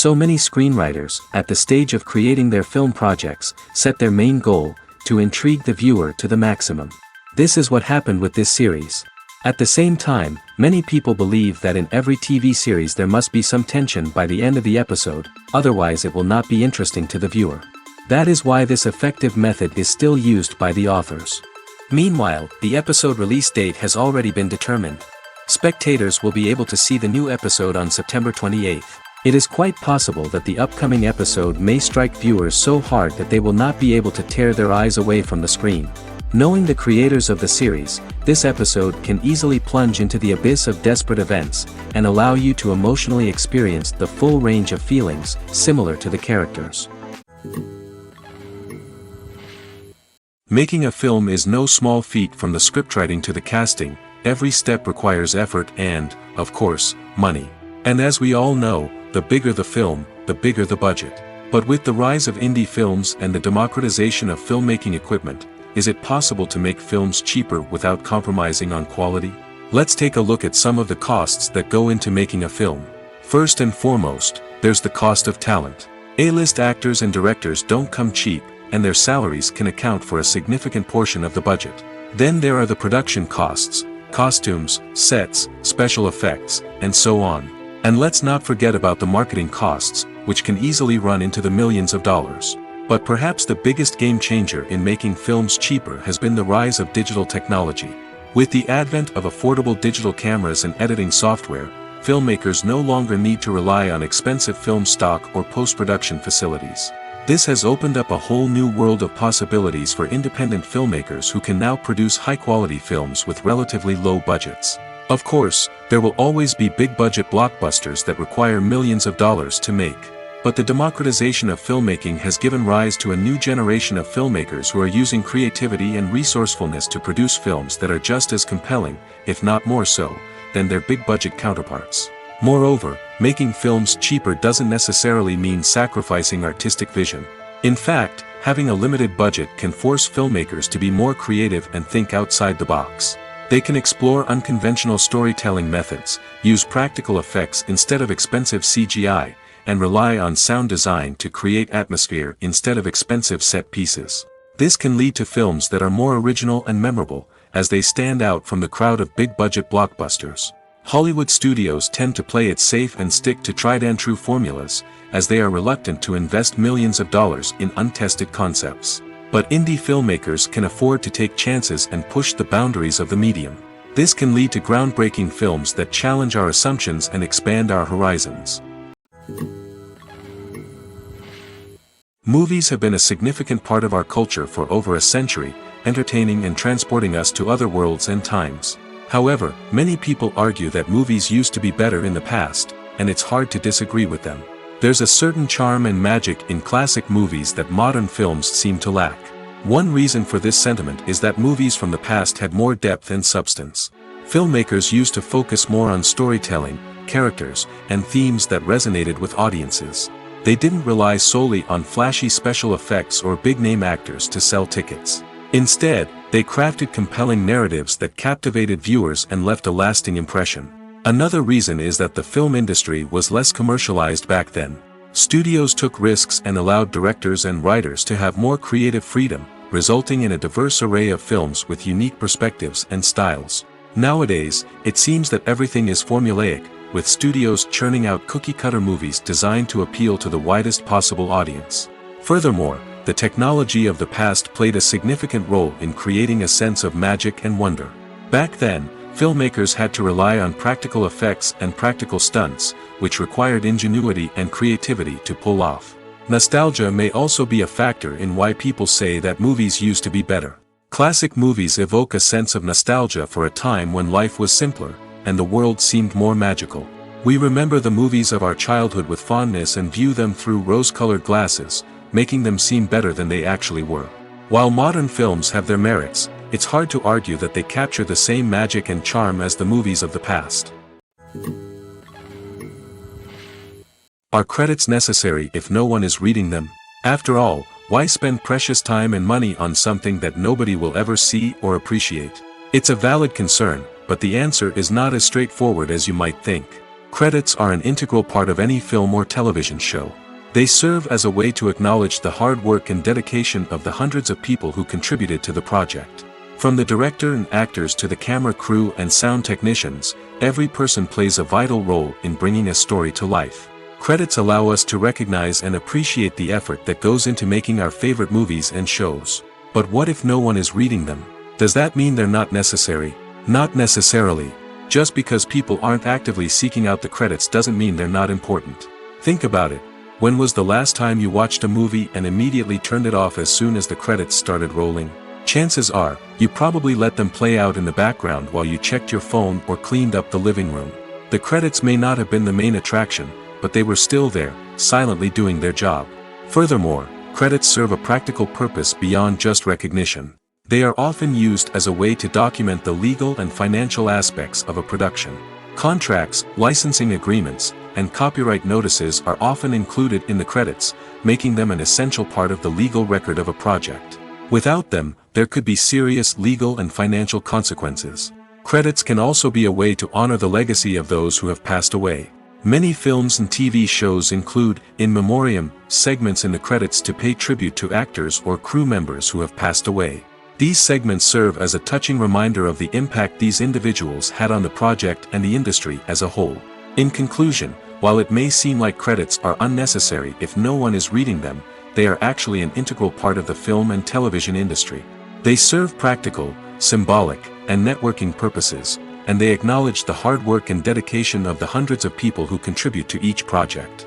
So many screenwriters, at the stage of creating their film projects, set their main goal, to intrigue the viewer to the maximum. This is what happened with this series. At the same time, many people believe that in every TV series there must be some tension by the end of the episode, otherwise it will not be interesting to the viewer. That is why this effective method is still used by the authors. Meanwhile, the episode release date has already been determined. Spectators will be able to see the new episode on September 28th. It is quite possible that the upcoming episode may strike viewers so hard that they will not be able to tear their eyes away from the screen. Knowing the creators of the series, this episode can easily plunge into the abyss of desperate events, and allow you to emotionally experience the full range of feelings, similar to the characters. Making a film is no small feat. From the scriptwriting to the casting, every step requires effort and, of course, money. And as we all know, the bigger the film, the bigger the budget. But with the rise of indie films and the democratization of filmmaking equipment, is it possible to make films cheaper without compromising on quality? Let's take a look at some of the costs that go into making a film. First and foremost, there's the cost of talent. A-list actors and directors don't come cheap, and their salaries can account for a significant portion of the budget. Then there are the production costs, costumes, sets, special effects, and so on. And let's not forget about the marketing costs, which can easily run into the millions of dollars. But perhaps the biggest game changer in making films cheaper has been the rise of digital technology. With the advent of affordable digital cameras and editing software, filmmakers no longer need to rely on expensive film stock or post-production facilities. This has opened up a whole new world of possibilities for independent filmmakers who can now produce high-quality films with relatively low budgets. Of course, there will always be big-budget blockbusters that require millions of dollars to make. But the democratization of filmmaking has given rise to a new generation of filmmakers who are using creativity and resourcefulness to produce films that are just as compelling, if not more so, than their big-budget counterparts. Moreover, making films cheaper doesn't necessarily mean sacrificing artistic vision. In fact, having a limited budget can force filmmakers to be more creative and think outside the box. They can explore unconventional storytelling methods, use practical effects instead of expensive CGI, and rely on sound design to create atmosphere instead of expensive set pieces. This can lead to films that are more original and memorable, as they stand out from the crowd of big-budget blockbusters. Hollywood studios tend to play it safe and stick to tried-and-true formulas, as they are reluctant to invest millions of dollars in untested concepts. But indie filmmakers can afford to take chances and push the boundaries of the medium. This can lead to groundbreaking films that challenge our assumptions and expand our horizons. Movies have been a significant part of our culture for over a century, entertaining and transporting us to other worlds and times. However, many people argue that movies used to be better in the past, and it's hard to disagree with them. There's a certain charm and magic in classic movies that modern films seem to lack. One reason for this sentiment is that movies from the past had more depth and substance. Filmmakers used to focus more on storytelling, characters, and themes that resonated with audiences. They didn't rely solely on flashy special effects or big-name actors to sell tickets. Instead, they crafted compelling narratives that captivated viewers and left a lasting impression. Another reason is that the film industry was less commercialized back then. Studios took risks and allowed directors and writers to have more creative freedom, resulting in a diverse array of films with unique perspectives and styles. Nowadays, it seems that everything is formulaic, with studios churning out cookie-cutter movies designed to appeal to the widest possible audience. Furthermore, the technology of the past played a significant role in creating a sense of magic and wonder. Back then, filmmakers had to rely on practical effects and practical stunts, which required ingenuity and creativity to pull off. Nostalgia may also be a factor in why people say that movies used to be better. Classic movies evoke a sense of nostalgia for a time when life was simpler, and the world seemed more magical. We remember the movies of our childhood with fondness and view them through rose-colored glasses, making them seem better than they actually were. While modern films have their merits, it's hard to argue that they capture the same magic and charm as the movies of the past. Are credits necessary if no one is reading them? After all, why spend precious time and money on something that nobody will ever see or appreciate? It's a valid concern, but the answer is not as straightforward as you might think. Credits are an integral part of any film or television show. They serve as a way to acknowledge the hard work and dedication of the hundreds of people who contributed to the project. From the director and actors to the camera crew and sound technicians, every person plays a vital role in bringing a story to life. Credits allow us to recognize and appreciate the effort that goes into making our favorite movies and shows. But what if no one is reading them? Does that mean they're not necessary? Not necessarily. Just because people aren't actively seeking out the credits doesn't mean they're not important. Think about it. When was the last time you watched a movie and immediately turned it off as soon as the credits started rolling? Chances are, you probably let them play out in the background while you checked your phone or cleaned up the living room. The credits may not have been the main attraction, but they were still there, silently doing their job. Furthermore, credits serve a practical purpose beyond just recognition. They are often used as a way to document the legal and financial aspects of a production. Contracts, licensing agreements, and copyright notices are often included in the credits, making them an essential part of the legal record of a project. Without them, there could be serious legal and financial consequences. Credits can also be a way to honor the legacy of those who have passed away. Many films and TV shows include in memoriam segments in the credits to pay tribute to actors or crew members who have passed away. These segments serve as a touching reminder of the impact these individuals had on the project and the industry as a whole. In conclusion, while it may seem like credits are unnecessary if no one is reading them, they are actually an integral part of the film and television industry. They serve practical, symbolic, and networking purposes, and they acknowledge the hard work and dedication of the hundreds of people who contribute to each project.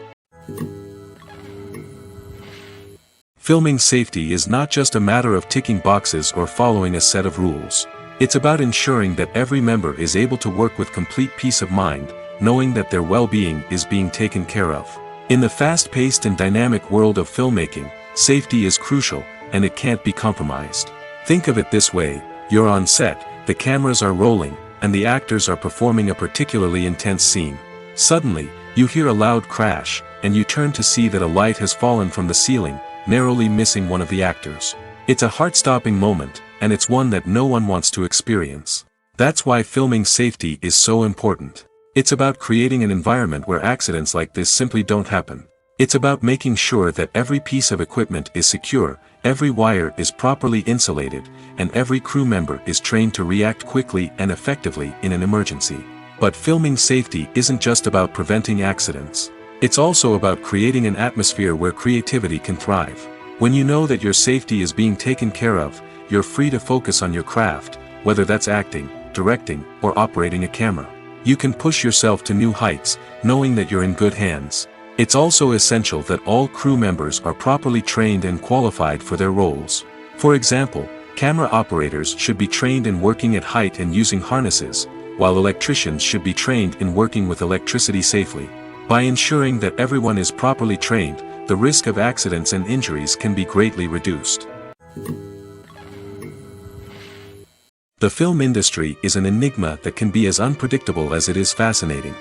Filming safety is not just a matter of ticking boxes or following a set of rules. It's about ensuring that every member is able to work with complete peace of mind, knowing that their well-being is being taken care of. In the fast-paced and dynamic world of filmmaking, safety is crucial, and it can't be compromised. Think of it this way: you're on set, the cameras are rolling, and the actors are performing a particularly intense scene. Suddenly, you hear a loud crash, and you turn to see that a light has fallen from the ceiling, narrowly missing one of the actors. It's a heart-stopping moment, and it's one that no one wants to experience. That's why filming safety is so important. It's about creating an environment where accidents like this simply don't happen. It's about making sure that every piece of equipment is secure, every wire is properly insulated, and every crew member is trained to react quickly and effectively in an emergency. But filming safety isn't just about preventing accidents. It's also about creating an atmosphere where creativity can thrive. When you know that your safety is being taken care of, you're free to focus on your craft, whether that's acting, directing, or operating a camera. You can push yourself to new heights, knowing that you're in good hands. It's also essential that all crew members are properly trained and qualified for their roles. For example, camera operators should be trained in working at height and using harnesses, while electricians should be trained in working with electricity safely. By ensuring that everyone is properly trained, the risk of accidents and injuries can be greatly reduced. The film industry is an enigma that can be as unpredictable as it is fascinating.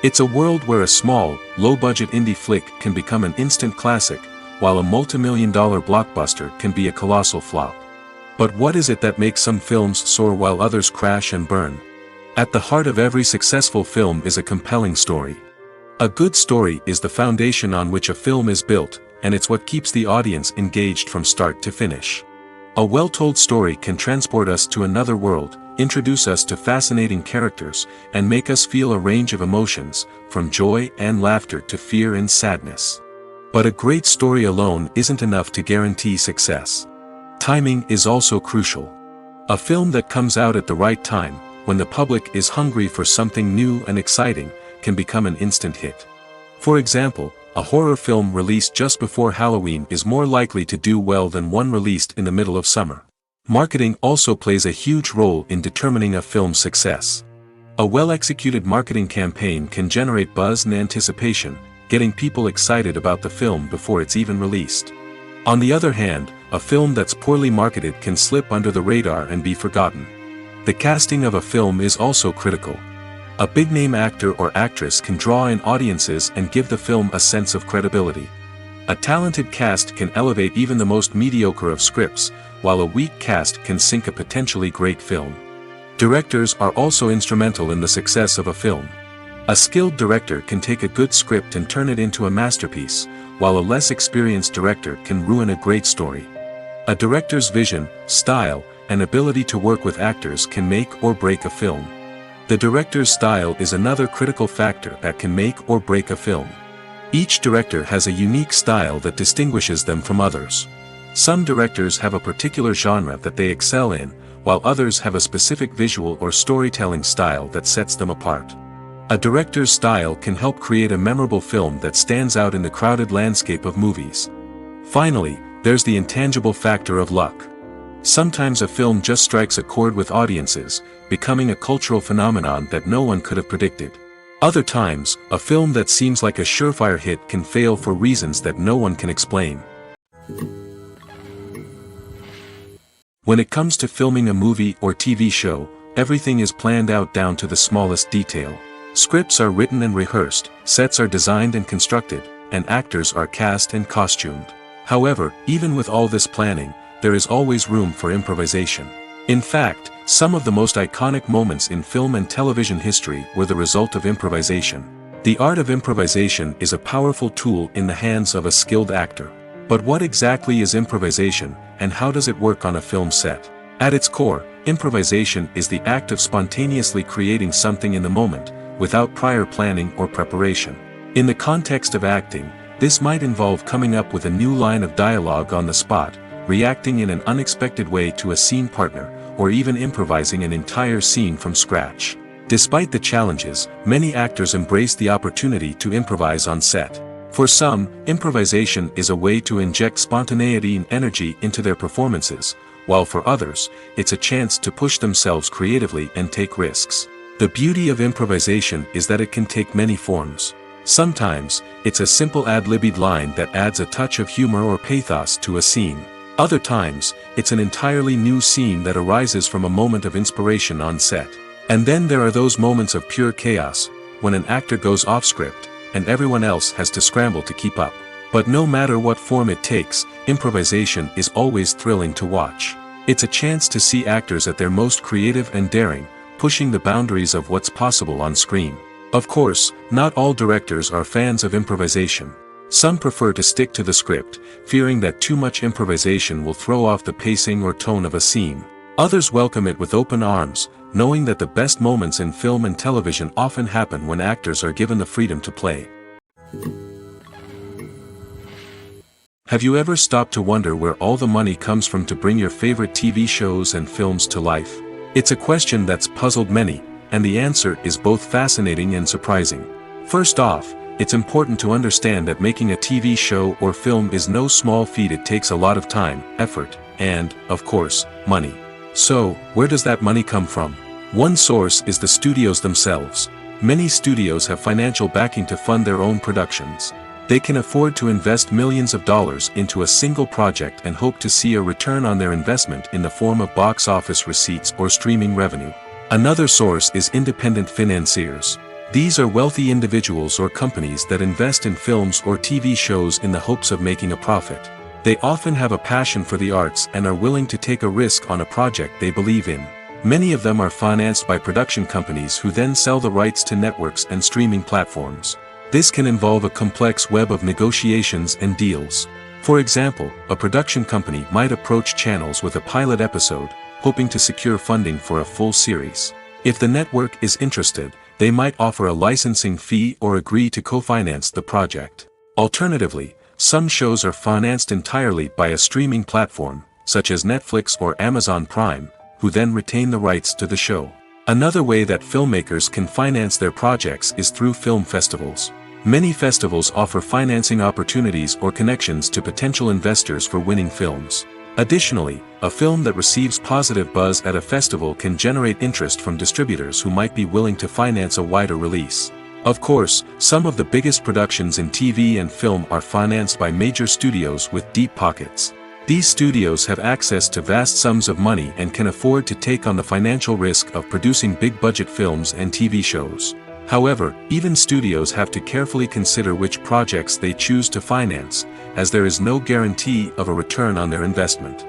It's a world where a small, low-budget indie flick can become an instant classic, while a multi-million-dollar blockbuster can be a colossal flop. But what is it that makes some films soar while others crash and burn? At the heart of every successful film is a compelling story. A good story is the foundation on which a film is built, and it's what keeps the audience engaged from start to finish. A well-told story can transport us to another world, introduce us to fascinating characters, and make us feel a range of emotions, from joy and laughter to fear and sadness. But a great story alone isn't enough to guarantee success. Timing is also crucial. A film that comes out at the right time, when the public is hungry for something new and exciting, can become an instant hit. For example, a horror film released just before Halloween is more likely to do well than one released in the middle of summer. Marketing also plays a huge role in determining a film's success. A well-executed marketing campaign can generate buzz and anticipation, getting people excited about the film before it's even released. On the other hand, a film that's poorly marketed can slip under the radar and be forgotten. The casting of a film is also critical. A big-name actor or actress can draw in audiences and give the film a sense of credibility. A talented cast can elevate even the most mediocre of scripts, while a weak cast can sink a potentially great film. Directors are also instrumental in the success of a film. A skilled director can take a good script and turn it into a masterpiece, while a less experienced director can ruin a great story. A director's vision, style, and ability to work with actors can make or break a film. The director's style is another critical factor that can make or break a film. Each director has a unique style that distinguishes them from others. Some directors have a particular genre that they excel in, while others have a specific visual or storytelling style that sets them apart. A director's style can help create a memorable film that stands out in the crowded landscape of movies. Finally, there's the intangible factor of luck. Sometimes a film just strikes a chord with audiences, becoming a cultural phenomenon that no one could have predicted. Other times, a film that seems like a surefire hit can fail for reasons that no one can explain. When it comes to filming a movie or TV show, everything is planned out down to the smallest detail. Scripts are written and rehearsed, sets are designed and constructed, and actors are cast and costumed. However, even with all this planning, there is always room for improvisation. In fact, some of the most iconic moments in film and television history were the result of improvisation. The art of improvisation is a powerful tool in the hands of a skilled actor. But what exactly is improvisation, and how does it work on a film set? At its core, improvisation is the act of spontaneously creating something in the moment, without prior planning or preparation. In the context of acting, this might involve coming up with a new line of dialogue on the spot, reacting in an unexpected way to a scene partner, or even improvising an entire scene from scratch. Despite the challenges, many actors embrace the opportunity to improvise on set. For some, improvisation is a way to inject spontaneity and energy into their performances, while for others, it's a chance to push themselves creatively and take risks. The beauty of improvisation is that it can take many forms. Sometimes, it's a simple ad-libbed line that adds a touch of humor or pathos to a scene. Other times, it's an entirely new scene that arises from a moment of inspiration on set. And then there are those moments of pure chaos, when an actor goes off script, and everyone else has to scramble to keep up. But no matter what form it takes, improvisation is always thrilling to watch. It's a chance to see actors at their most creative and daring, pushing the boundaries of what's possible on screen. Of course, not all directors are fans of improvisation. Some prefer to stick to the script, fearing that too much improvisation will throw off the pacing or tone of a scene. Others welcome it with open arms, knowing that the best moments in film and television often happen when actors are given the freedom to play. Have you ever stopped to wonder where all the money comes from to bring your favorite TV shows and films to life? It's a question that's puzzled many, and the answer is both fascinating and surprising. First off, it's important to understand that making a TV show or film is no small feat. It takes a lot of time, effort, and, of course, money. So, where does that money come from? One source is the studios themselves. Many studios have financial backing to fund their own productions. They can afford to invest millions of dollars into a single project and hope to see a return on their investment in the form of box office receipts or streaming revenue. Another source is independent financiers. These are wealthy individuals or companies that invest in films or TV shows in the hopes of making a profit. They often have a passion for the arts and are willing to take a risk on a project they believe in. Many of them are financed by production companies who then sell the rights to networks and streaming platforms. This can involve a complex web of negotiations and deals. For example, a production company might approach channels with a pilot episode, hoping to secure funding for a full series. If the network is interested, they might offer a licensing fee or agree to co-finance the project. Alternatively, some shows are financed entirely by a streaming platform, such as Netflix or Amazon Prime, who then retain the rights to the show. Another way that filmmakers can finance their projects is through film festivals. Many festivals offer financing opportunities or connections to potential investors for winning films. Additionally, a film that receives positive buzz at a festival can generate interest from distributors who might be willing to finance a wider release. Of course, some of the biggest productions in TV and film are financed by major studios with deep pockets. These studios have access to vast sums of money and can afford to take on the financial risk of producing big-budget films and TV shows. However, even studios have to carefully consider which projects they choose to finance, as there is no guarantee of a return on their investment.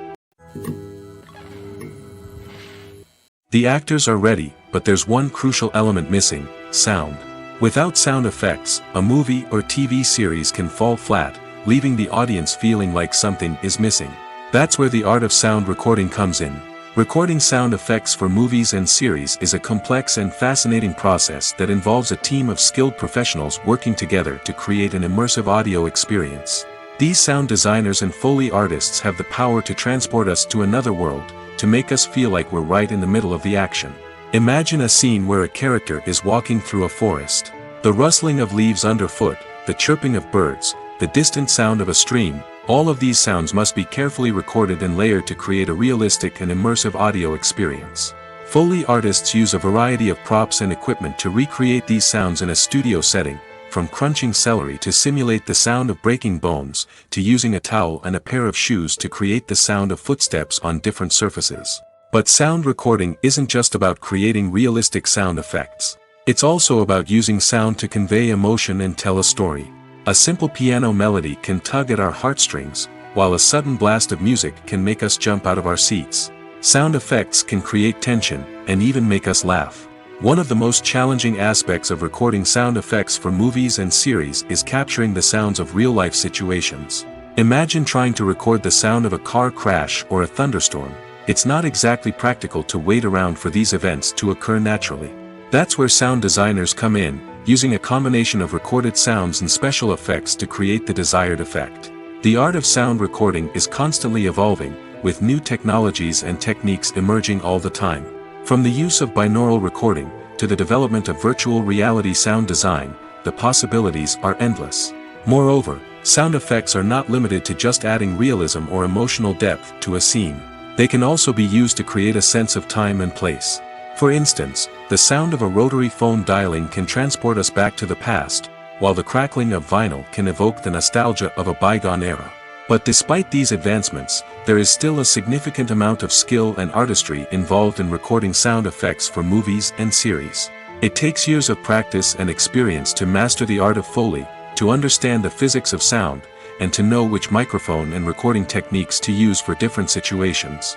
The actors are ready, but there's one crucial element missing: sound. Without sound effects, a movie or TV series can fall flat, leaving the audience feeling like something is missing. That's where the art of sound recording comes in. Recording sound effects for movies and series is a complex and fascinating process that involves a team of skilled professionals working together to create an immersive audio experience. These sound designers and Foley artists have the power to transport us to another world, to make us feel like we're right in the middle of the action. Imagine a scene where a character is walking through a forest. The rustling of leaves underfoot, the chirping of birds, the distant sound of a stream, all of these sounds must be carefully recorded and layered to create a realistic and immersive audio experience. Foley artists use a variety of props and equipment to recreate these sounds in a studio setting, from crunching celery to simulate the sound of breaking bones, to using a towel and a pair of shoes to create the sound of footsteps on different surfaces. But sound recording isn't just about creating realistic sound effects. It's also about using sound to convey emotion and tell a story. A simple piano melody can tug at our heartstrings, while a sudden blast of music can make us jump out of our seats. Sound effects can create tension, and even make us laugh. One of the most challenging aspects of recording sound effects for movies and series is capturing the sounds of real-life situations. Imagine trying to record the sound of a car crash or a thunderstorm. It's not exactly practical to wait around for these events to occur naturally. That's where sound designers come in, using a combination of recorded sounds and special effects to create the desired effect. The art of sound recording is constantly evolving, with new technologies and techniques emerging all the time. From the use of binaural recording, to the development of virtual reality sound design, the possibilities are endless. Moreover, sound effects are not limited to just adding realism or emotional depth to a scene. They can also be used to create a sense of time and place. For instance, the sound of a rotary phone dialing can transport us back to the past, while the crackling of vinyl can evoke the nostalgia of a bygone era. But despite these advancements, there is still a significant amount of skill and artistry involved in recording sound effects for movies and series. It takes years of practice and experience to master the art of Foley, to understand the physics of sound, and to know which microphone and recording techniques to use for different situations.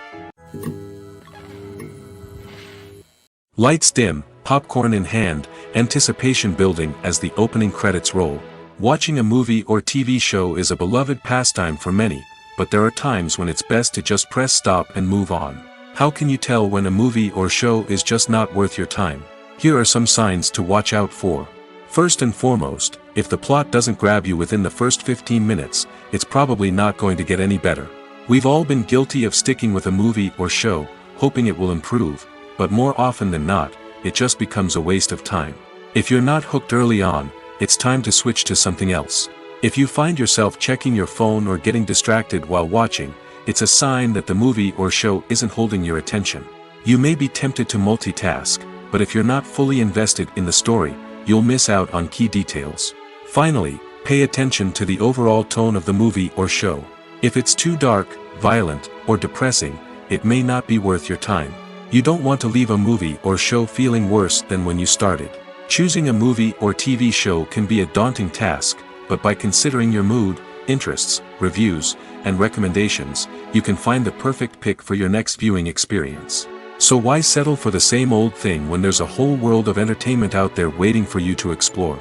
Lights dim, popcorn in hand, anticipation building as the opening credits roll. Watching a movie or TV show is a beloved pastime for many, but there are times when it's best to just press stop and move on. How can you tell when a movie or show is just not worth your time? Here are some signs to watch out for. First and foremost, if the plot doesn't grab you within the first 15 minutes, it's probably not going to get any better. We've all been guilty of sticking with a movie or show, hoping it will improve, but more often than not, it just becomes a waste of time. If you're not hooked early on, it's time to switch to something else. If you find yourself checking your phone or getting distracted while watching, it's a sign that the movie or show isn't holding your attention. You may be tempted to multitask, but if you're not fully invested in the story, you'll miss out on key details. Finally, pay attention to the overall tone of the movie or show. If it's too dark, violent, or depressing, it may not be worth your time. You don't want to leave a movie or show feeling worse than when you started. Choosing a movie or TV show can be a daunting task, but by considering your mood, interests, reviews, and recommendations, you can find the perfect pick for your next viewing experience. So why settle for the same old thing when there's a whole world of entertainment out there waiting for you to explore?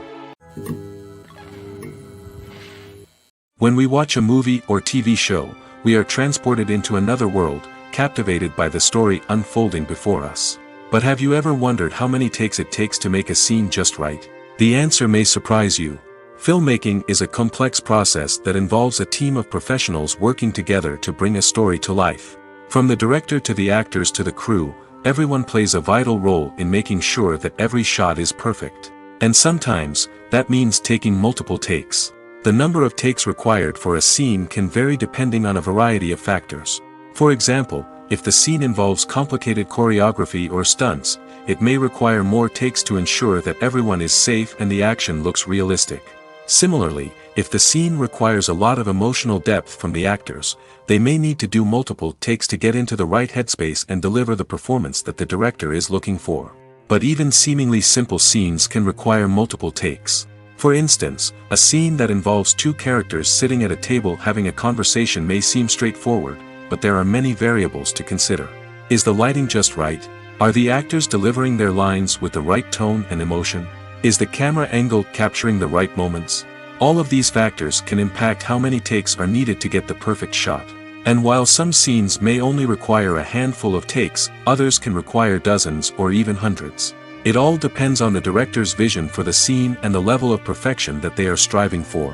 When we watch a movie or TV show, we are transported into another world, captivated by the story unfolding before us. But have you ever wondered how many takes it takes to make a scene just right? The answer may surprise you. Filmmaking is a complex process that involves a team of professionals working together to bring a story to life. From the director to the actors to the crew, everyone plays a vital role in making sure that every shot is perfect. And sometimes, that means taking multiple takes. The number of takes required for a scene can vary depending on a variety of factors. For example, if the scene involves complicated choreography or stunts, it may require more takes to ensure that everyone is safe and the action looks realistic. Similarly, if the scene requires a lot of emotional depth from the actors, they may need to do multiple takes to get into the right headspace and deliver the performance that the director is looking for. But even seemingly simple scenes can require multiple takes. For instance, a scene that involves two characters sitting at a table having a conversation may seem straightforward, but there are many variables to consider. Is the lighting just right? Are the actors delivering their lines with the right tone and emotion? Is the camera angle capturing the right moments? All of these factors can impact how many takes are needed to get the perfect shot. And while some scenes may only require a handful of takes, others can require dozens or even hundreds. It all depends on the director's vision for the scene and the level of perfection that they are striving for.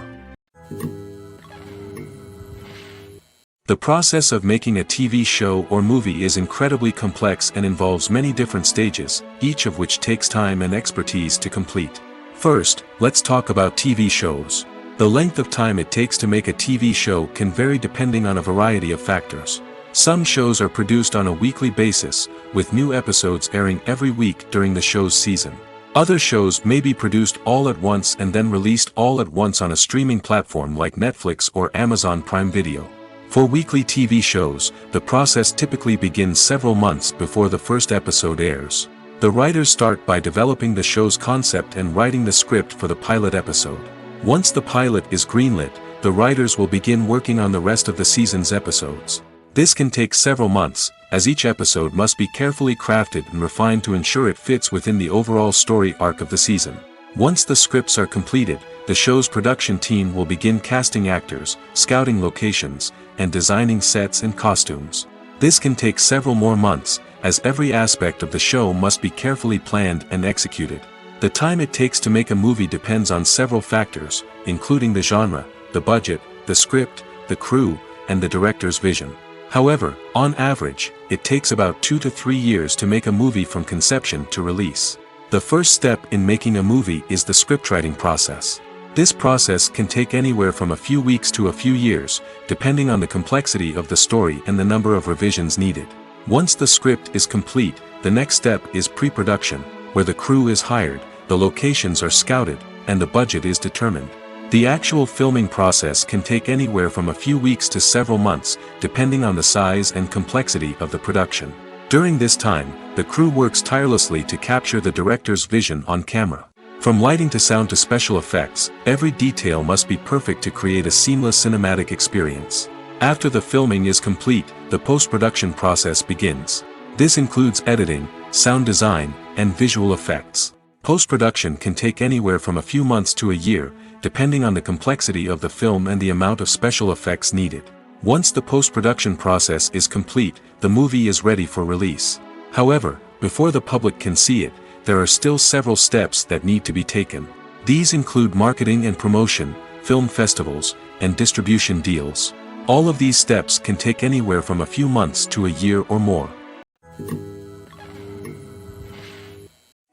The process of making a TV show or movie is incredibly complex and involves many different stages, each of which takes time and expertise to complete. First, let's talk about TV shows. The length of time it takes to make a TV show can vary depending on a variety of factors. Some shows are produced on a weekly basis, with new episodes airing every week during the show's season. Other shows may be produced all at once and then released all at once on a streaming platform like Netflix or Amazon Prime Video. For weekly TV shows, the process typically begins several months before the first episode airs. The writers start by developing the show's concept and writing the script for the pilot episode. Once the pilot is greenlit, the writers will begin working on the rest of the season's episodes. This can take several months, as each episode must be carefully crafted and refined to ensure it fits within the overall story arc of the season. Once the scripts are completed, the show's production team will begin casting actors, scouting locations, and designing sets and costumes. This can take several more months, as every aspect of the show must be carefully planned and executed. The time it takes to make a movie depends on several factors, including the genre, the budget, the script, the crew, and the director's vision. However, on average, it takes about 2 to 3 years to make a movie from conception to release. The first step in making a movie is the scriptwriting process. This process can take anywhere from a few weeks to a few years, depending on the complexity of the story and the number of revisions needed. Once the script is complete, the next step is pre-production, where the crew is hired, the locations are scouted, and the budget is determined. The actual filming process can take anywhere from a few weeks to several months, depending on the size and complexity of the production. During this time, the crew works tirelessly to capture the director's vision on camera. From lighting to sound to special effects, every detail must be perfect to create a seamless cinematic experience. After the filming is complete, the post-production process begins. This includes editing, sound design, and visual effects. Post-production can take anywhere from a few months to a year, depending on the complexity of the film and the amount of special effects needed. Once the post-production process is complete, the movie is ready for release. However, before the public can see it, there are still several steps that need to be taken. These include marketing and promotion, film festivals, and distribution deals. All of these steps can take anywhere from a few months to a year or more.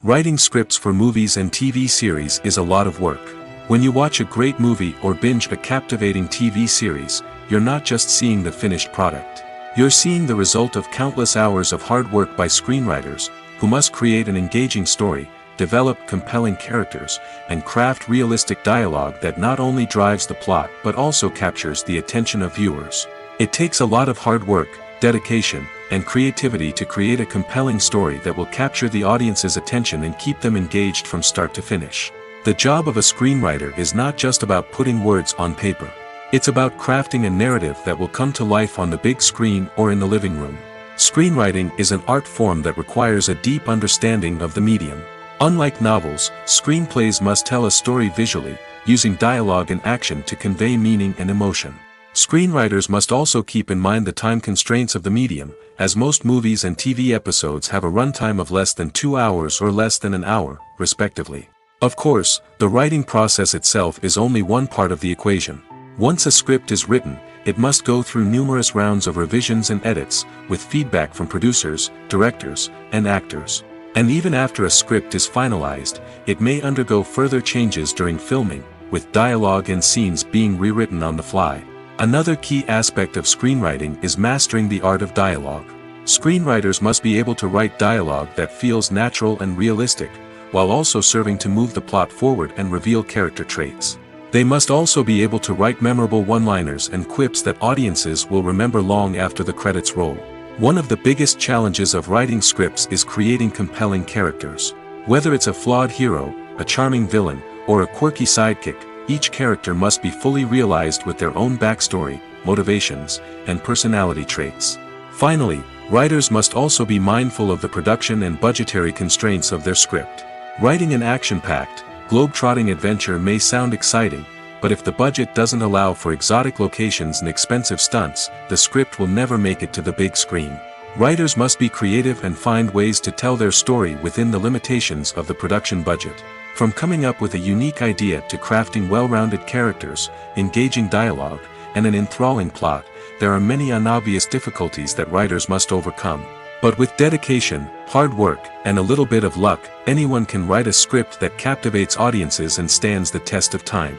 Writing scripts for movies and TV series is a lot of work. When you watch a great movie or binge a captivating TV series, you're not just seeing the finished product. You're seeing the result of countless hours of hard work by screenwriters, who must create an engaging story, develop compelling characters, and craft realistic dialogue that not only drives the plot but also captures the attention of viewers. It takes a lot of hard work, dedication, and creativity to create a compelling story that will capture the audience's attention and keep them engaged from start to finish. The job of a screenwriter is not just about putting words on paper. It's about crafting a narrative that will come to life on the big screen or in the living room. Screenwriting is an art form that requires a deep understanding of the medium. Unlike novels, screenplays must tell a story visually, using dialogue and action to convey meaning and emotion. Screenwriters must also keep in mind the time constraints of the medium, as most movies and TV episodes have a runtime of less than 2 hours or less than an hour, respectively. Of course, the writing process itself is only one part of the equation. Once a script is written, it must go through numerous rounds of revisions and edits, with feedback from producers, directors, and actors. And even after a script is finalized, it may undergo further changes during filming, with dialogue and scenes being rewritten on the fly. Another key aspect of screenwriting is mastering the art of dialogue. Screenwriters must be able to write dialogue that feels natural and realistic, while also serving to move the plot forward and reveal character traits. They must also be able to write memorable one-liners and quips that audiences will remember long after the credits roll. One of the biggest challenges of writing scripts is creating compelling characters. Whether it's a flawed hero, a charming villain, or a quirky sidekick, each character must be fully realized with their own backstory, motivations, and personality traits. Finally, writers must also be mindful of the production and budgetary constraints of their script. Writing an action-packed, globe-trotting adventure may sound exciting, but if the budget doesn't allow for exotic locations and expensive stunts, the script will never make it to the big screen. Writers must be creative and find ways to tell their story within the limitations of the production budget. From coming up with a unique idea to crafting well-rounded characters, engaging dialogue, and an enthralling plot, there are many unobvious difficulties that writers must overcome. But with dedication, hard work, and a little bit of luck, anyone can write a script that captivates audiences and stands the test of time.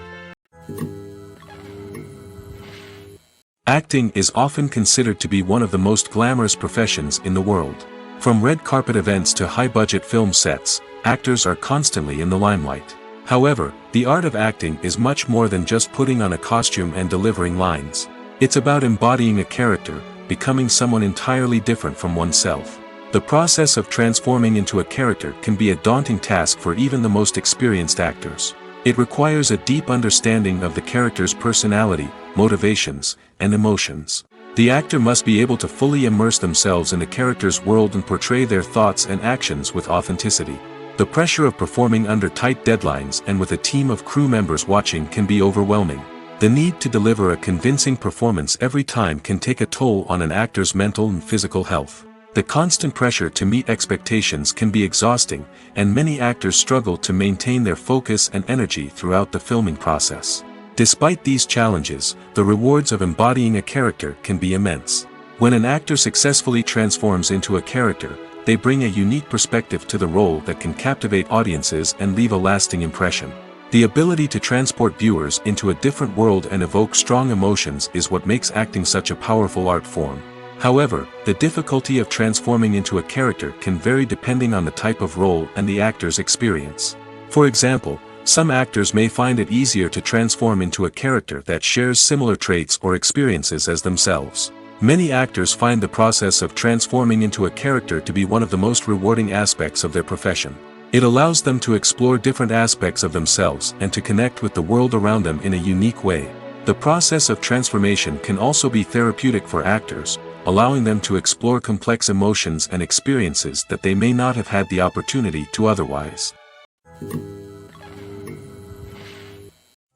Acting is often considered to be one of the most glamorous professions in the world. From red carpet events to high-budget film sets, actors are constantly in the limelight. However, the art of acting is much more than just putting on a costume and delivering lines. It's about embodying a character, becoming someone entirely different from oneself. The process of transforming into a character can be a daunting task for even the most experienced actors. It requires a deep understanding of the character's personality, motivations, and emotions. The actor must be able to fully immerse themselves in the character's world and portray their thoughts and actions with authenticity. The pressure of performing under tight deadlines and with a team of crew members watching can be overwhelming. The need to deliver a convincing performance every time can take a toll on an actor's mental and physical health. The constant pressure to meet expectations can be exhausting, and many actors struggle to maintain their focus and energy throughout the filming process. Despite these challenges, the rewards of embodying a character can be immense. When an actor successfully transforms into a character, they bring a unique perspective to the role that can captivate audiences and leave a lasting impression. The ability to transport viewers into a different world and evoke strong emotions is what makes acting such a powerful art form. However, the difficulty of transforming into a character can vary depending on the type of role and the actor's experience. For example, some actors may find it easier to transform into a character that shares similar traits or experiences as themselves. Many actors find the process of transforming into a character to be one of the most rewarding aspects of their profession. It allows them to explore different aspects of themselves and to connect with the world around them in a unique way. The process of transformation can also be therapeutic for actors, allowing them to explore complex emotions and experiences that they may not have had the opportunity to otherwise.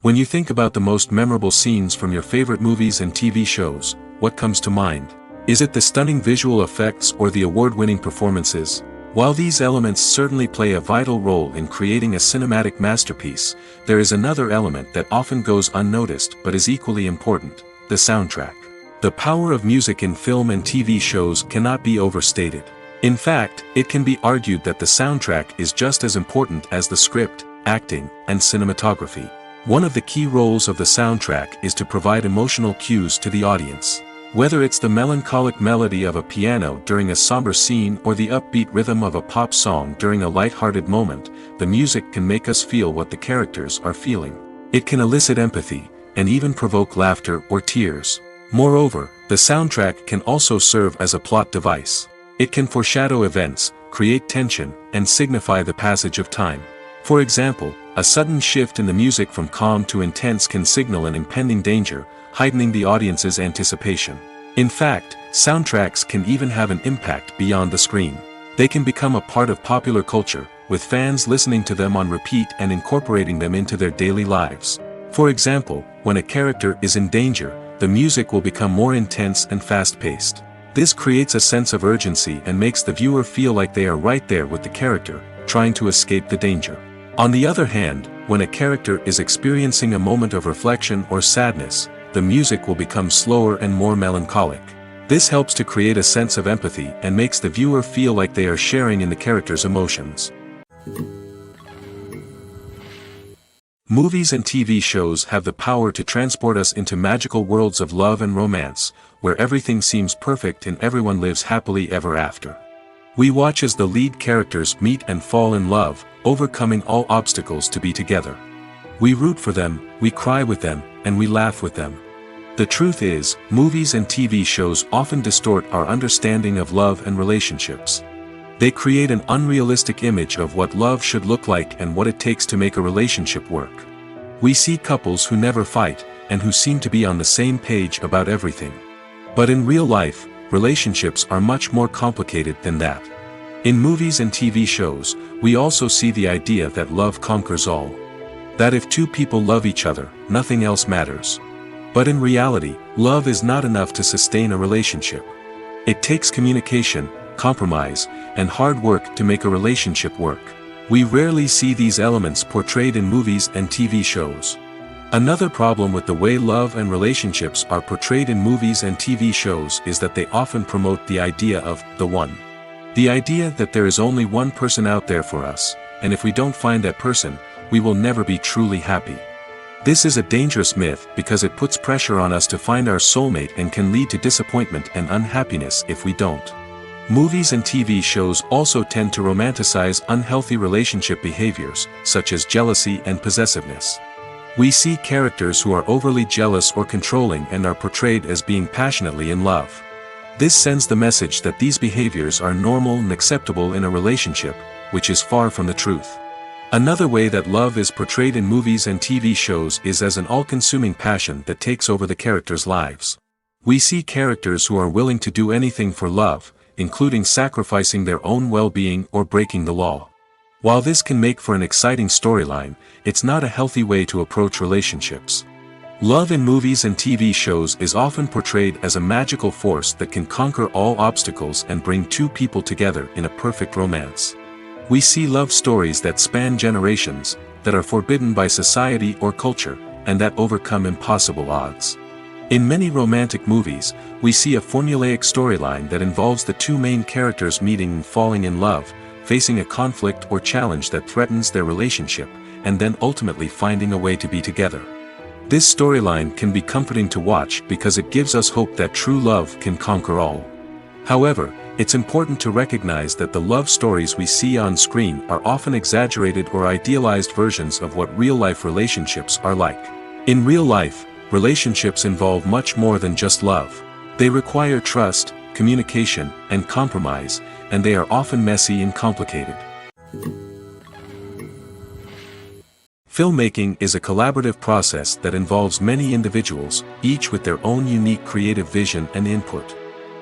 When you think about the most memorable scenes from your favorite movies and TV shows, what comes to mind? Is it the stunning visual effects or the award-winning performances? While these elements certainly play a vital role in creating a cinematic masterpiece, there is another element that often goes unnoticed but is equally important: the soundtrack. The power of music in film and TV shows cannot be overstated. In fact, it can be argued that the soundtrack is just as important as the script, acting, and cinematography. One of the key roles of the soundtrack is to provide emotional cues to the audience. Whether it's the melancholic melody of a piano during a somber scene or the upbeat rhythm of a pop song during a light-hearted moment, the music can make us feel what the characters are feeling. It can elicit empathy, and even provoke laughter or tears. Moreover, the soundtrack can also serve as a plot device. It can foreshadow events, create tension, and signify the passage of time. For example, a sudden shift in the music from calm to intense can signal an impending danger, heightening the audience's anticipation. In fact, soundtracks can even have an impact beyond the screen. They can become a part of popular culture, with fans listening to them on repeat and incorporating them into their daily lives. For example, when a character is in danger, the music will become more intense and fast-paced. This creates a sense of urgency and makes the viewer feel like they are right there with the character, trying to escape the danger. On the other hand, when a character is experiencing a moment of reflection or sadness, the music will become slower and more melancholic. This helps to create a sense of empathy and makes the viewer feel like they are sharing in the character's emotions. Movies and TV shows have the power to transport us into magical worlds of love and romance, where everything seems perfect and everyone lives happily ever after. We watch as the lead characters meet and fall in love, overcoming all obstacles to be together. We root for them, we cry with them, and we laugh with them. The truth is, movies and TV shows often distort our understanding of love and relationships. They create an unrealistic image of what love should look like and what it takes to make a relationship work. We see couples who never fight, and who seem to be on the same page about everything. But in real life, relationships are much more complicated than that. In movies and TV shows, we also see the idea that love conquers all. That if two people love each other, nothing else matters. But in reality, love is not enough to sustain a relationship. It takes communication, compromise, and hard work to make a relationship work. We rarely see these elements portrayed in movies and TV shows. Another problem with the way love and relationships are portrayed in movies and TV shows is that they often promote the idea of the one. The idea that there is only one person out there for us, and if we don't find that person, we will never be truly happy. This is a dangerous myth because it puts pressure on us to find our soulmate and can lead to disappointment and unhappiness if we don't. Movies and TV shows also tend to romanticize unhealthy relationship behaviors, such as jealousy and possessiveness. We see characters who are overly jealous or controlling and are portrayed as being passionately in love. This sends the message that these behaviors are normal and acceptable in a relationship, which is far from the truth. Another way that love is portrayed in movies and TV shows is as an all-consuming passion that takes over the characters' lives. We see characters who are willing to do anything for love, including sacrificing their own well-being or breaking the law. While this can make for an exciting storyline, it's not a healthy way to approach relationships. Love in movies and TV shows is often portrayed as a magical force that can conquer all obstacles and bring two people together in a perfect romance. We see love stories that span generations, that are forbidden by society or culture, and that overcome impossible odds. In many romantic movies, we see a formulaic storyline that involves the two main characters meeting and falling in love, facing a conflict or challenge that threatens their relationship, and then ultimately finding a way to be together. This storyline can be comforting to watch because it gives us hope that true love can conquer all. However, it's important to recognize that the love stories we see on screen are often exaggerated or idealized versions of what real-life relationships are like. In real life, relationships involve much more than just love. They require trust, communication, and compromise, and they are often messy and complicated. Filmmaking is a collaborative process that involves many individuals, each with their own unique creative vision and input.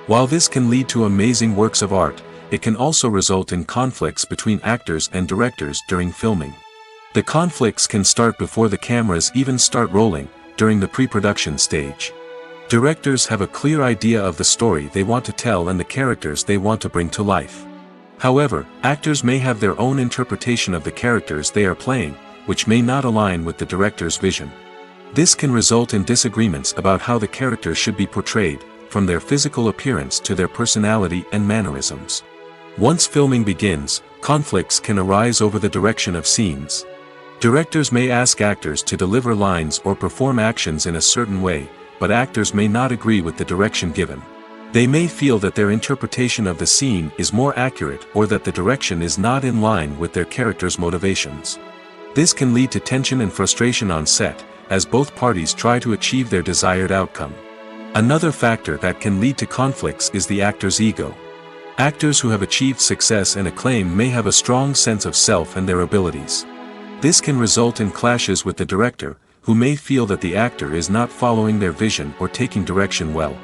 While this can lead to amazing works of art, it can also result in conflicts between actors and directors during filming. The conflicts can start before the cameras even start rolling, during the pre-production stage. Directors have a clear idea of the story they want to tell and the characters they want to bring to life. However, actors may have their own interpretation of the characters they are playing, which may not align with the director's vision. This can result in disagreements about how the characters should be portrayed, from their physical appearance to their personality and mannerisms. Once filming begins, conflicts can arise over the direction of scenes. Directors may ask actors to deliver lines or perform actions in a certain way, but actors may not agree with the direction given. They may feel that their interpretation of the scene is more accurate or that the direction is not in line with their character's motivations. This can lead to tension and frustration on set, as both parties try to achieve their desired outcome. Another factor that can lead to conflicts is the actor's ego. Actors who have achieved success and acclaim may have a strong sense of self and their abilities. This can result in clashes with the director, who may feel that the actor is not following their vision or taking direction well.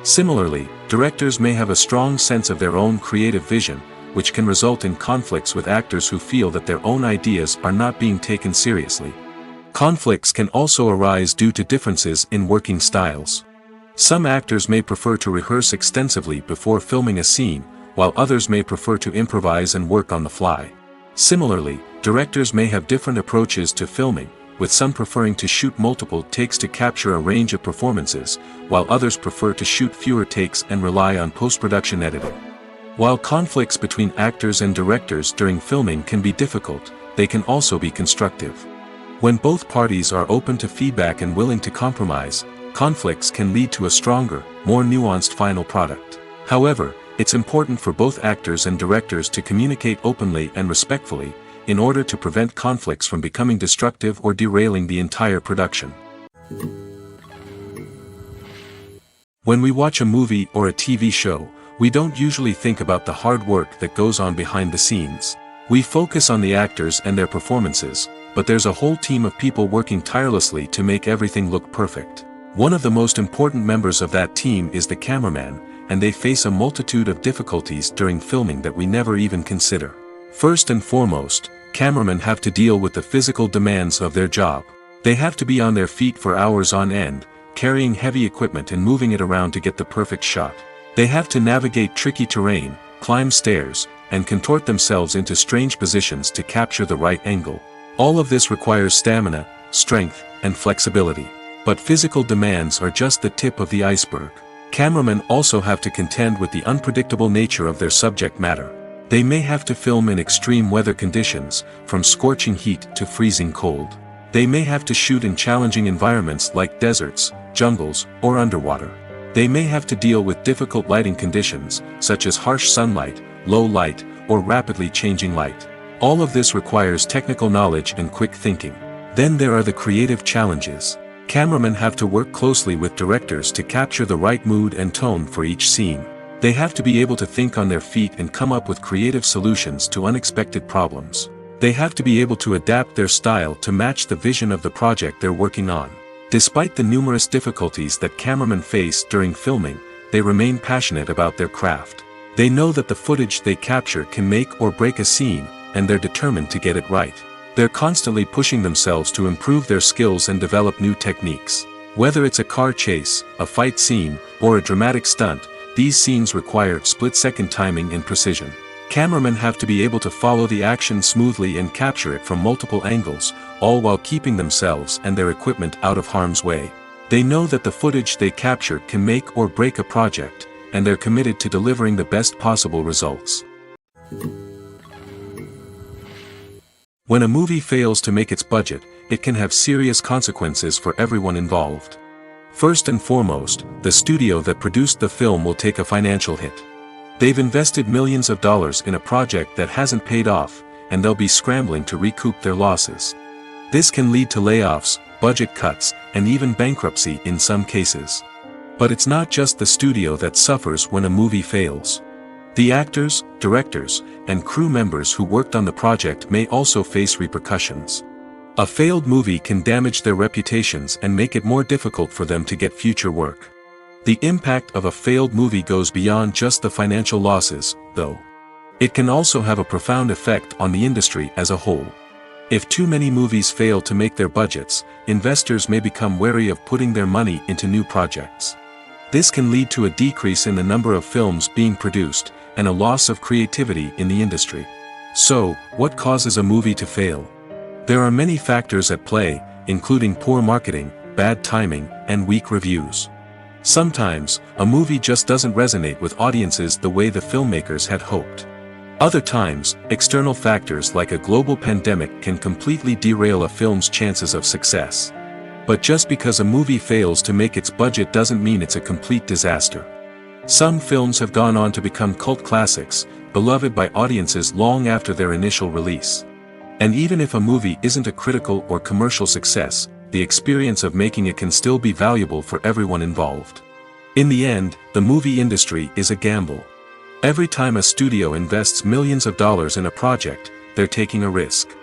Similarly, directors may have a strong sense of their own creative vision, which can result in conflicts with actors who feel that their own ideas are not being taken seriously. Conflicts can also arise due to differences in working styles. Some actors may prefer to rehearse extensively before filming a scene, while others may prefer to improvise and work on the fly. Similarly, directors may have different approaches to filming, with some preferring to shoot multiple takes to capture a range of performances, while others prefer to shoot fewer takes and rely on post-production editing. While conflicts between actors and directors during filming can be difficult, they can also be constructive. When both parties are open to feedback and willing to compromise, conflicts can lead to a stronger, more nuanced final product. However, it's important for both actors and directors to communicate openly and respectfully, in order to prevent conflicts from becoming destructive or derailing the entire production. When we watch a movie or a TV show, we don't usually think about the hard work that goes on behind the scenes. We focus on the actors and their performances, but there's a whole team of people working tirelessly to make everything look perfect. One of the most important members of that team is the cameraman, and they face a multitude of difficulties during filming that we never even consider. First and foremost, cameramen have to deal with the physical demands of their job. They have to be on their feet for hours on end, carrying heavy equipment and moving it around to get the perfect shot. They have to navigate tricky terrain, climb stairs, and contort themselves into strange positions to capture the right angle. All of this requires stamina, strength, and flexibility. But physical demands are just the tip of the iceberg. Cameramen also have to contend with the unpredictable nature of their subject matter. They may have to film in extreme weather conditions, from scorching heat to freezing cold. They may have to shoot in challenging environments like deserts, jungles, or underwater. They may have to deal with difficult lighting conditions, such as harsh sunlight, low light, or rapidly changing light. All of this requires technical knowledge and quick thinking. Then there are the creative challenges. Cameramen have to work closely with directors to capture the right mood and tone for each scene. They have to be able to think on their feet and come up with creative solutions to unexpected problems. They have to be able to adapt their style to match the vision of the project they're working on. Despite the numerous difficulties that cameramen face during filming, they remain passionate about their craft. They know that the footage they capture can make or break a scene, and they're determined to get it right. They're constantly pushing themselves to improve their skills and develop new techniques. Whether it's a car chase, a fight scene, or a dramatic stunt, these scenes require split-second timing and precision. Cameramen have to be able to follow the action smoothly and capture it from multiple angles, all while keeping themselves and their equipment out of harm's way. They know that the footage they capture can make or break a project, and they're committed to delivering the best possible results. When a movie fails to make its budget, it can have serious consequences for everyone involved. First and foremost, the studio that produced the film will take a financial hit. They've invested millions of dollars in a project that hasn't paid off, and they'll be scrambling to recoup their losses. This can lead to layoffs, budget cuts, and even bankruptcy in some cases. But it's not just the studio that suffers when a movie fails. The actors, directors, and crew members who worked on the project may also face repercussions. A failed movie can damage their reputations and make it more difficult for them to get future work. The impact of a failed movie goes beyond just the financial losses, though. It can also have a profound effect on the industry as a whole. If too many movies fail to make their budgets, investors may become wary of putting their money into new projects. This can lead to a decrease in the number of films being produced, and a loss of creativity in the industry. So, what causes a movie to fail? There are many factors at play, including poor marketing, bad timing, and weak reviews. Sometimes, a movie just doesn't resonate with audiences the way the filmmakers had hoped. Other times, external factors like a global pandemic can completely derail a film's chances of success. But just because a movie fails to make its budget doesn't mean it's a complete disaster. Some films have gone on to become cult classics, beloved by audiences long after their initial release. And even if a movie isn't a critical or commercial success, the experience of making it can still be valuable for everyone involved. In the end, the movie industry is a gamble. Every time a studio invests millions of dollars in a project, they're taking a risk.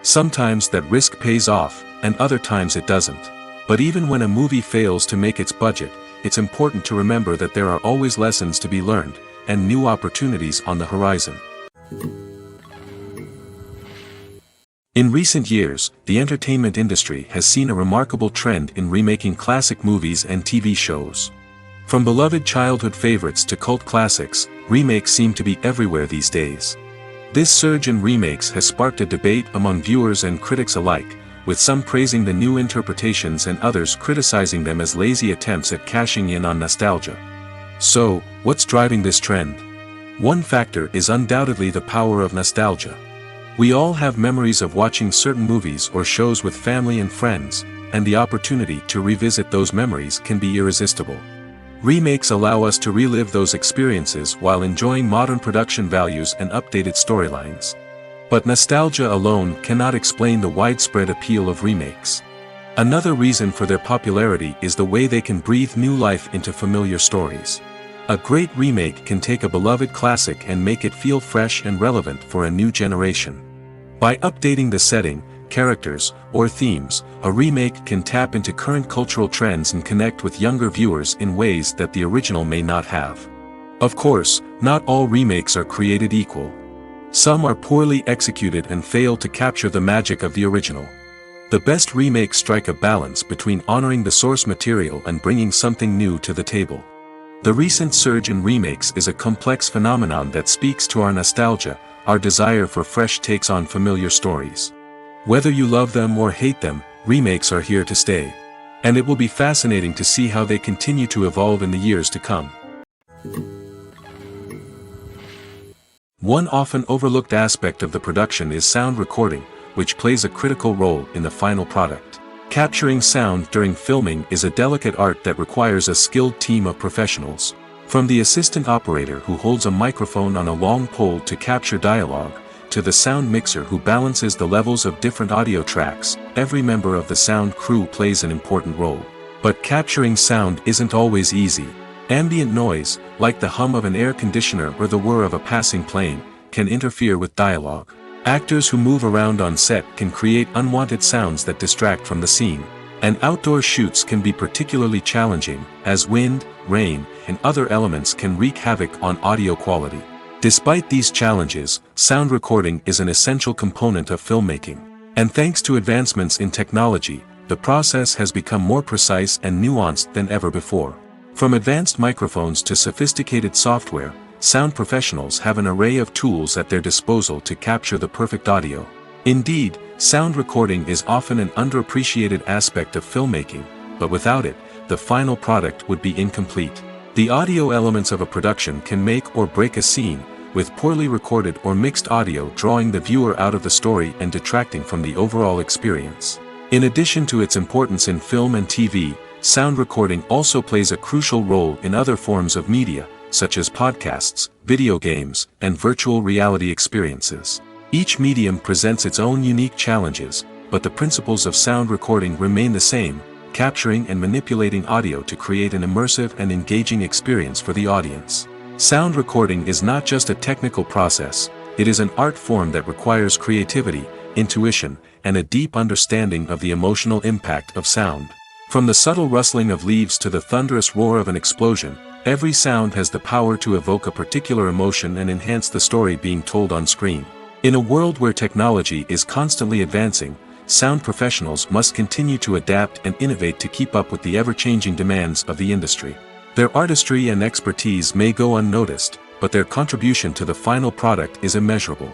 Sometimes that risk pays off, and other times it doesn't. But even when a movie fails to make its budget, it's important to remember that there are always lessons to be learned, and new opportunities on the horizon. In recent years, the entertainment industry has seen a remarkable trend in remaking classic movies and TV shows. From beloved childhood favorites to cult classics, remakes seem to be everywhere these days. This surge in remakes has sparked a debate among viewers and critics alike, with some praising the new interpretations and others criticizing them as lazy attempts at cashing in on nostalgia. So, what's driving this trend? One factor is undoubtedly the power of nostalgia. We all have memories of watching certain movies or shows with family and friends, and the opportunity to revisit those memories can be irresistible. Remakes allow us to relive those experiences while enjoying modern production values and updated storylines. But nostalgia alone cannot explain the widespread appeal of remakes. Another reason for their popularity is the way they can breathe new life into familiar stories. A great remake can take a beloved classic and make it feel fresh and relevant for a new generation. By updating the setting, characters, or themes, a remake can tap into current cultural trends and connect with younger viewers in ways that the original may not have. Of course, not all remakes are created equal. Some are poorly executed and fail to capture the magic of the original. The best remakes strike a balance between honoring the source material and bringing something new to the table. The recent surge in remakes is a complex phenomenon that speaks to our nostalgia, our desire for fresh takes on familiar stories. Whether you love them or hate them, remakes are here to stay. And it will be fascinating to see how they continue to evolve in the years to come. One often overlooked aspect of the production is sound recording, which plays a critical role in the final product. Capturing sound during filming is a delicate art that requires a skilled team of professionals. From the assistant operator who holds a microphone on a long pole to capture dialogue, to the sound mixer who balances the levels of different audio tracks, every member of the sound crew plays an important role. But capturing sound isn't always easy. Ambient noise, like the hum of an air conditioner or the whir of a passing plane, can interfere with dialogue. Actors who move around on set can create unwanted sounds that distract from the scene. And outdoor shoots can be particularly challenging, as wind, rain, and other elements can wreak havoc on audio quality. Despite these challenges, sound recording is an essential component of filmmaking. And thanks to advancements in technology, the process has become more precise and nuanced than ever before. From advanced microphones to sophisticated software, sound professionals have an array of tools at their disposal to capture the perfect audio. Indeed, sound recording is often an underappreciated aspect of filmmaking, but without it, the final product would be incomplete. The audio elements of a production can make or break a scene, with poorly recorded or mixed audio drawing the viewer out of the story and detracting from the overall experience. In addition to its importance in film and TV, sound recording also plays a crucial role in other forms of media, such as podcasts, video games, and virtual reality experiences. Each medium presents its own unique challenges, but the principles of sound recording remain the same, capturing and manipulating audio to create an immersive and engaging experience for the audience. Sound recording is not just a technical process, it is an art form that requires creativity, intuition, and a deep understanding of the emotional impact of sound. From the subtle rustling of leaves to the thunderous roar of an explosion, every sound has the power to evoke a particular emotion and enhance the story being told on screen. In a world where technology is constantly advancing, sound professionals must continue to adapt and innovate to keep up with the ever-changing demands of the industry. Their artistry and expertise may go unnoticed, but their contribution to the final product is immeasurable.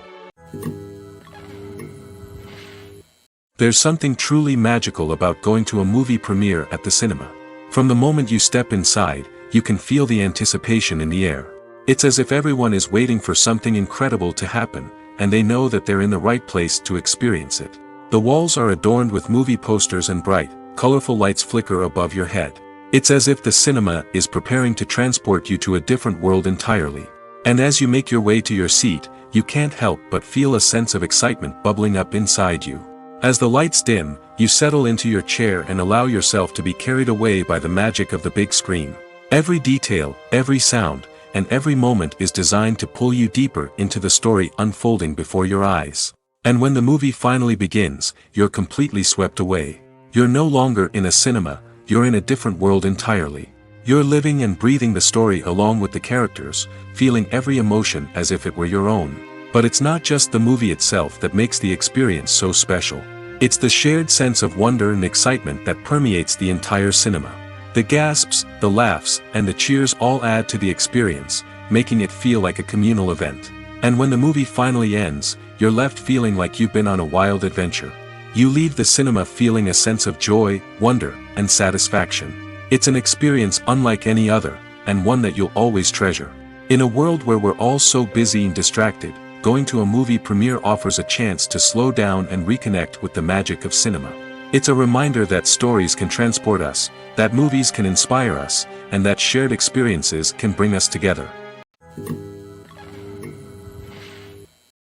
There's something truly magical about going to a movie premiere at the cinema. From the moment you step inside, you can feel the anticipation in the air. It's as if everyone is waiting for something incredible to happen, and they know that they're in the right place to experience it. The walls are adorned with movie posters and bright, colorful lights flicker above your head. It's as if the cinema is preparing to transport you to a different world entirely. And as you make your way to your seat, you can't help but feel a sense of excitement bubbling up inside you. As the lights dim, you settle into your chair and allow yourself to be carried away by the magic of the big screen. Every detail, every sound, and every moment is designed to pull you deeper into the story unfolding before your eyes. And when the movie finally begins, you're completely swept away. You're no longer in a cinema, you're in a different world entirely. You're living and breathing the story along with the characters, feeling every emotion as if it were your own. But it's not just the movie itself that makes the experience so special. It's the shared sense of wonder and excitement that permeates the entire cinema. The gasps, the laughs, and the cheers all add to the experience, making it feel like a communal event. And when the movie finally ends, you're left feeling like you've been on a wild adventure. You leave the cinema feeling a sense of joy, wonder, and satisfaction. It's an experience unlike any other, and one that you'll always treasure. In a world where we're all so busy and distracted, going to a movie premiere offers a chance to slow down and reconnect with the magic of cinema. It's a reminder that stories can transport us, that movies can inspire us, and that shared experiences can bring us together.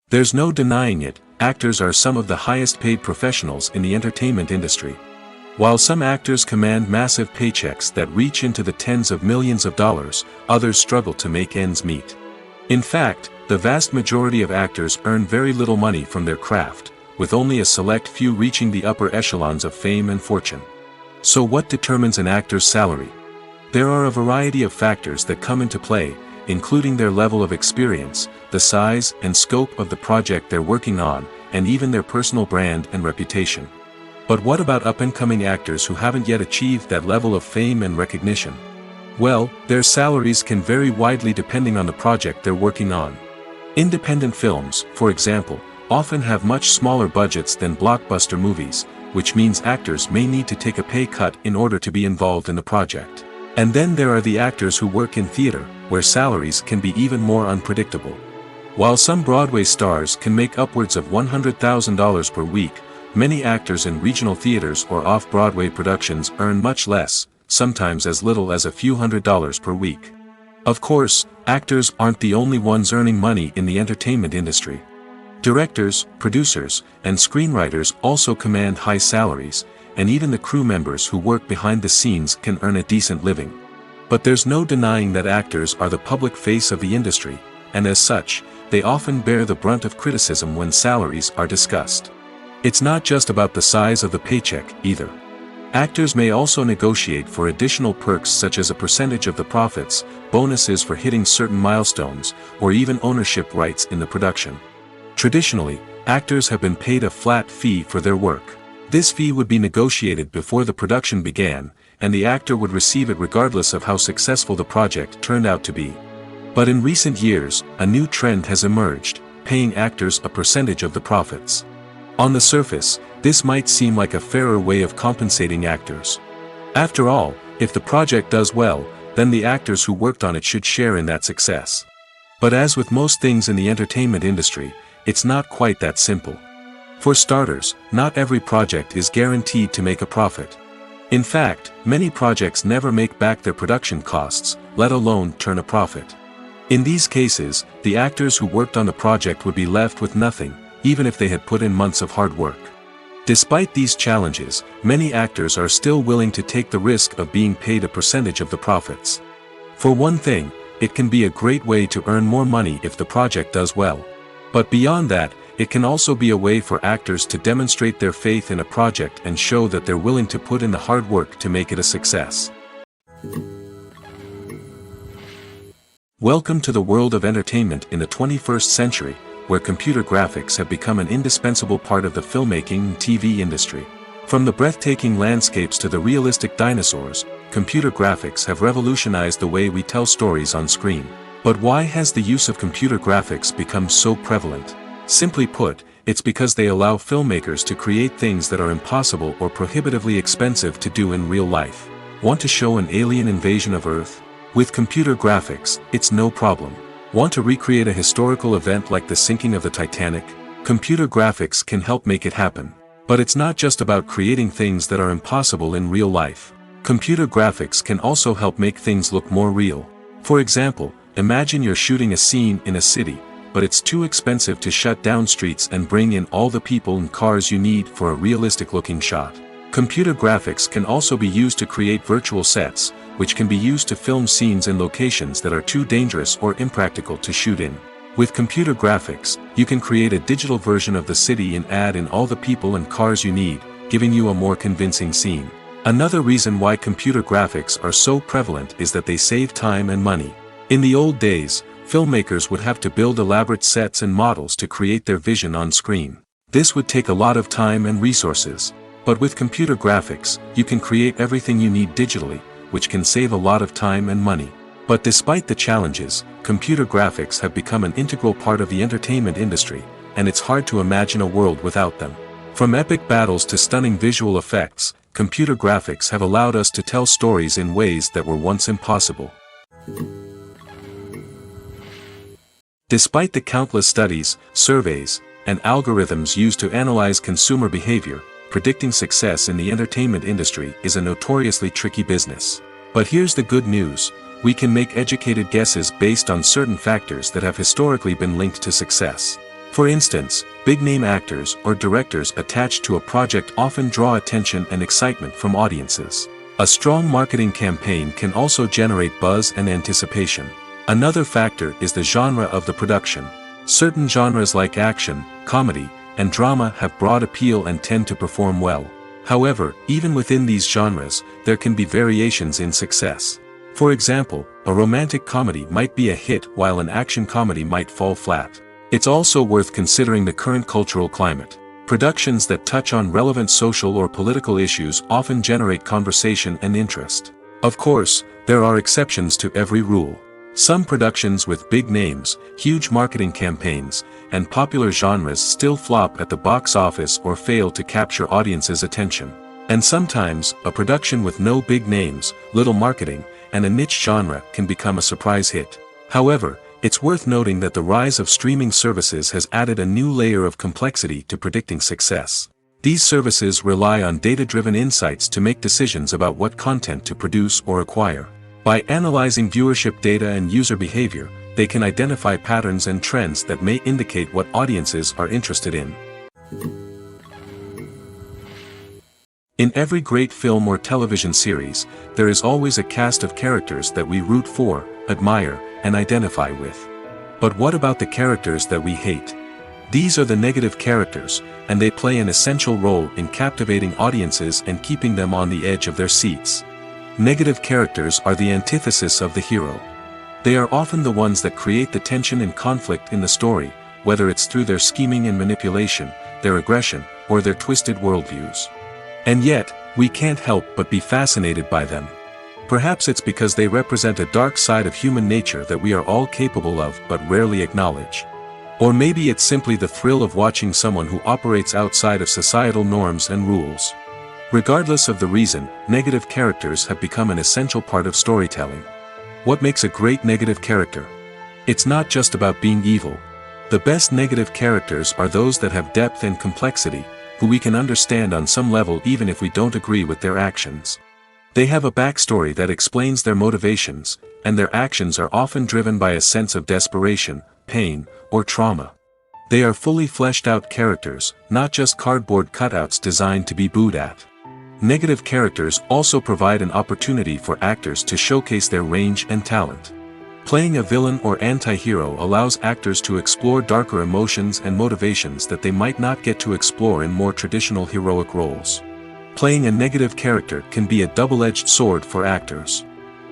There's no denying it, actors are some of the highest paid professionals in the entertainment industry. While some actors command massive paychecks that reach into the tens of millions of dollars, others struggle to make ends meet. In fact, the vast majority of actors earn very little money from their craft, with only a select few reaching the upper echelons of fame and fortune. So what determines an actor's salary? There are a variety of factors that come into play, including their level of experience, the size and scope of the project they're working on, and even their personal brand and reputation. But what about up-and-coming actors who haven't yet achieved that level of fame and recognition? Well, their salaries can vary widely depending on the project they're working on. Independent films, for example, often have much smaller budgets than blockbuster movies, which means actors may need to take a pay cut in order to be involved in the project. And then there are the actors who work in theater, where salaries can be even more unpredictable. While some Broadway stars can make upwards of $100,000 per week, many actors in regional theaters or off-Broadway productions earn much less, sometimes as little as a few $100s per week. Of course, actors aren't the only ones earning money in the entertainment industry. Directors, producers, and screenwriters also command high salaries, and even the crew members who work behind the scenes can earn a decent living. But there's no denying that actors are the public face of the industry, and as such, they often bear the brunt of criticism when salaries are discussed. It's not just about the size of the paycheck, either. Actors may also negotiate for additional perks such as a percentage of the profits, bonuses for hitting certain milestones, or even ownership rights in the production. Traditionally, actors have been paid a flat fee for their work. This fee would be negotiated before the production began, and the actor would receive it regardless of how successful the project turned out to be. But in recent years, a new trend has emerged, paying actors a percentage of the profits. On the surface, this might seem like a fairer way of compensating actors. After all, if the project does well, then the actors who worked on it should share in that success. But as with most things in the entertainment industry, it's not quite that simple. For starters, not every project is guaranteed to make a profit. In fact, many projects never make back their production costs, let alone turn a profit. In these cases, the actors who worked on the project would be left with nothing, even if they had put in months of hard work. Despite these challenges, many actors are still willing to take the risk of being paid a percentage of the profits. For one thing, it can be a great way to earn more money if the project does well. But beyond that, it can also be a way for actors to demonstrate their faith in a project and show that they're willing to put in the hard work to make it a success. Welcome to the world of entertainment in the 21st century, where computer graphics have become an indispensable part of the filmmaking and TV industry. From the breathtaking landscapes to the realistic dinosaurs, computer graphics have revolutionized the way we tell stories on screen. But why has the use of computer graphics become so prevalent? Simply put, it's because they allow filmmakers to create things that are impossible or prohibitively expensive to do in real life. Want to show an alien invasion of Earth? With computer graphics, it's no problem. Want to recreate a historical event like the sinking of the Titanic? Computer graphics can help make it happen. But it's not just about creating things that are impossible in real life. Computer graphics can also help make things look more real. For example, imagine you're shooting a scene in a city, but it's too expensive to shut down streets and bring in all the people and cars you need for a realistic-looking shot. Computer graphics can also be used to create virtual sets, which can be used to film scenes in locations that are too dangerous or impractical to shoot in. With computer graphics, you can create a digital version of the city and add in all the people and cars you need, giving you a more convincing scene. Another reason why computer graphics are so prevalent is that they save time and money. In the old days, filmmakers would have to build elaborate sets and models to create their vision on screen. This would take a lot of time and resources. But with computer graphics, you can create everything you need digitally, which can save a lot of time and money. But despite the challenges, computer graphics have become an integral part of the entertainment industry, and it's hard to imagine a world without them. From epic battles to stunning visual effects, computer graphics have allowed us to tell stories in ways that were once impossible. Despite the countless studies, surveys, and algorithms used to analyze consumer behavior, predicting success in the entertainment industry is a notoriously tricky business. But here's the good news: we can make educated guesses based on certain factors that have historically been linked to success. For instance, big-name actors or directors attached to a project often draw attention and excitement from audiences. A strong marketing campaign can also generate buzz and anticipation. Another factor is the genre of the production. Certain genres like action, comedy, and drama have broad appeal and tend to perform well. However, even within these genres, there can be variations in success. For example, a romantic comedy might be a hit while an action comedy might fall flat. It's also worth considering the current cultural climate. Productions that touch on relevant social or political issues often generate conversation and interest. Of course, there are exceptions to every rule. Some productions with big names, huge marketing campaigns, and popular genres still flop at the box office or fail to capture audiences' attention. And sometimes, a production with no big names, little marketing, and a niche genre can become a surprise hit. However, it's worth noting that the rise of streaming services has added a new layer of complexity to predicting success. These services rely on data-driven insights to make decisions about what content to produce or acquire. By analyzing viewership data and user behavior, they can identify patterns and trends that may indicate what audiences are interested in. In every great film or television series, there is always a cast of characters that we root for, admire, and identify with. But what about the characters that we hate? These are the negative characters, and they play an essential role in captivating audiences and keeping them on the edge of their seats. Negative characters are the antithesis of the hero. They are often the ones that create the tension and conflict in the story, whether it's through their scheming and manipulation, their aggression, or their twisted worldviews. And yet, we can't help but be fascinated by them. Perhaps it's because they represent a dark side of human nature that we are all capable of but rarely acknowledge. Or maybe it's simply the thrill of watching someone who operates outside of societal norms and rules. Regardless of the reason, negative characters have become an essential part of storytelling. What makes a great negative character? It's not just about being evil. The best negative characters are those that have depth and complexity, who we can understand on some level even if we don't agree with their actions. They have a backstory that explains their motivations, and their actions are often driven by a sense of desperation, pain, or trauma. They are fully fleshed out characters, not just cardboard cutouts designed to be booed at. Negative characters also provide an opportunity for actors to showcase their range and talent. Playing a villain or anti-hero allows actors to explore darker emotions and motivations that they might not get to explore in more traditional heroic roles. Playing a negative character can be a double-edged sword for actors.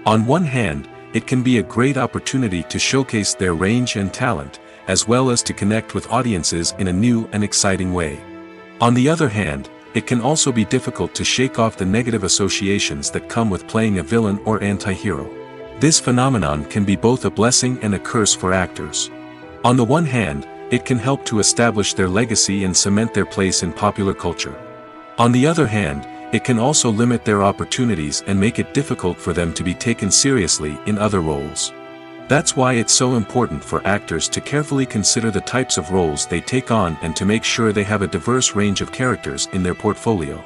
On one hand, it can be a great opportunity to showcase their range and talent, as well as to connect with audiences in a new and exciting way. On the other hand, it can also be difficult to shake off the negative associations that come with playing a villain or anti-hero. This phenomenon can be both a blessing and a curse for actors. On the one hand, it can help to establish their legacy and cement their place in popular culture. On the other hand, it can also limit their opportunities and make it difficult for them to be taken seriously in other roles. That's why it's so important for actors to carefully consider the types of roles they take on and to make sure they have a diverse range of characters in their portfolio.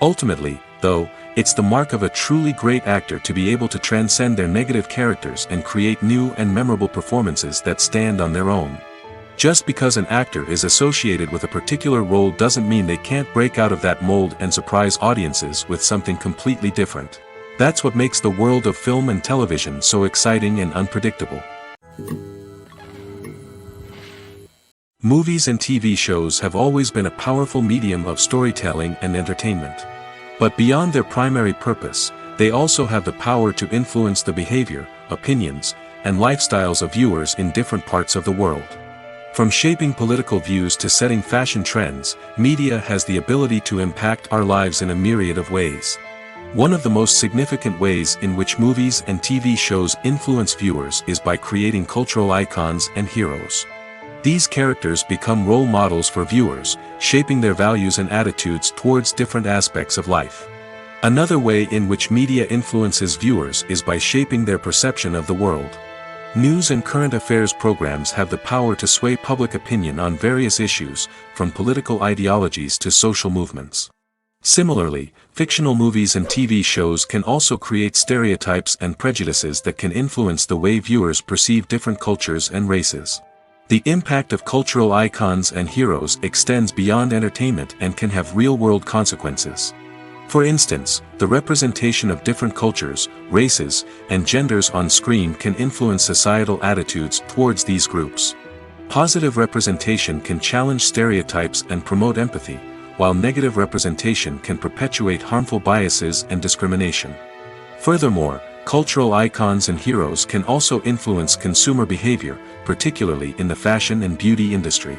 Ultimately, though, it's the mark of a truly great actor to be able to transcend their negative characters and create new and memorable performances that stand on their own. Just because an actor is associated with a particular role doesn't mean they can't break out of that mold and surprise audiences with something completely different. That's what makes the world of film and television so exciting and unpredictable. Movies and TV shows have always been a powerful medium of storytelling and entertainment. But beyond their primary purpose, they also have the power to influence the behavior, opinions, and lifestyles of viewers in different parts of the world. From shaping political views to setting fashion trends, media has the ability to impact our lives in a myriad of ways. One of the most significant ways in which movies and TV shows influence viewers is by creating cultural icons and heroes. These characters become role models for viewers, shaping their values and attitudes towards different aspects of life. Another way in which media influences viewers is by shaping their perception of the world. News and current affairs programs have the power to sway public opinion on various issues, from political ideologies to social movements. Similarly, fictional movies and TV shows can also create stereotypes and prejudices that can influence the way viewers perceive different cultures and races. The impact of cultural icons and heroes extends beyond entertainment and can have real-world consequences. For instance, the representation of different cultures, races, and genders on screen can influence societal attitudes towards these groups. Positive representation can challenge stereotypes and promote empathy, while negative representation can perpetuate harmful biases and discrimination. Furthermore, Cultural icons and heroes can also influence consumer behavior, particularly in the fashion and beauty industry.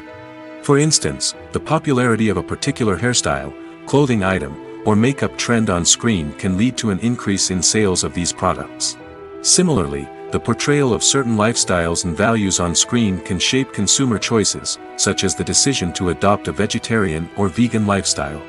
For instance, the popularity of a particular hairstyle, clothing item, or makeup trend on screen can lead to an increase in sales of these products. Similarly, the portrayal of certain lifestyles and values on screen can shape consumer choices, such as the decision to adopt a vegetarian or vegan lifestyle.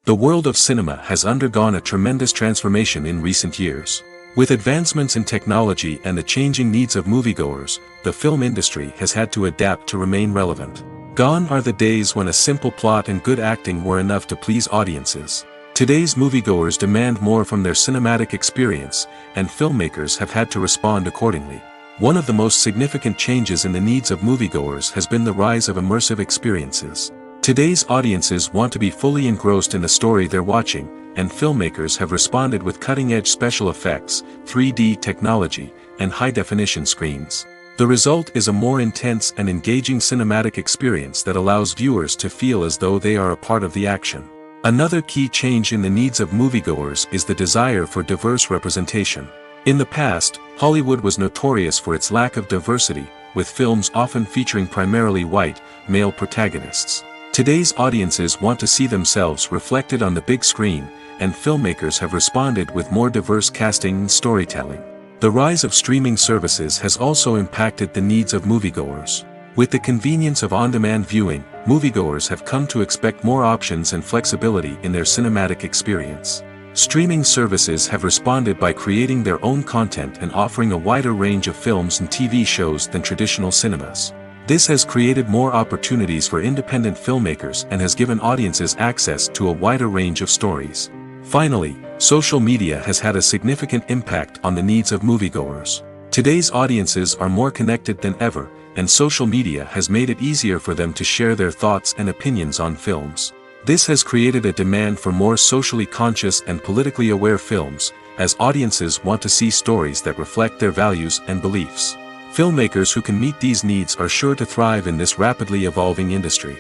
The world of cinema has undergone a tremendous transformation in recent years. With advancements in technology and the changing needs of moviegoers, the film industry has had to adapt to remain relevant. Gone are the days when a simple plot and good acting were enough to please audiences. Today's moviegoers demand more from their cinematic experience, and filmmakers have had to respond accordingly. One of the most significant changes in the needs of moviegoers has been the rise of immersive experiences. Today's audiences want to be fully engrossed in the story they're watching, and filmmakers have responded with cutting-edge special effects, 3D technology, and high-definition screens. The result is a more intense and engaging cinematic experience that allows viewers to feel as though they are a part of the action. Another key change in the needs of moviegoers is the desire for diverse representation. In the past, Hollywood was notorious for its lack of diversity, with films often featuring primarily white, male protagonists. Today's audiences want to see themselves reflected on the big screen, and filmmakers have responded with more diverse casting and storytelling. The rise of streaming services has also impacted the needs of moviegoers. With the convenience of on-demand viewing, moviegoers have come to expect more options and flexibility in their cinematic experience. Streaming services have responded by creating their own content and offering a wider range of films and TV shows than traditional cinemas. This has created more opportunities for independent filmmakers and has given audiences access to a wider range of stories. Finally, social media has had a significant impact on the needs of moviegoers. Today's audiences are more connected than ever, and social media has made it easier for them to share their thoughts and opinions on films. This has created a demand for more socially conscious and politically aware films, as audiences want to see stories that reflect their values and beliefs. Filmmakers who can meet these needs are sure to thrive in this rapidly evolving industry.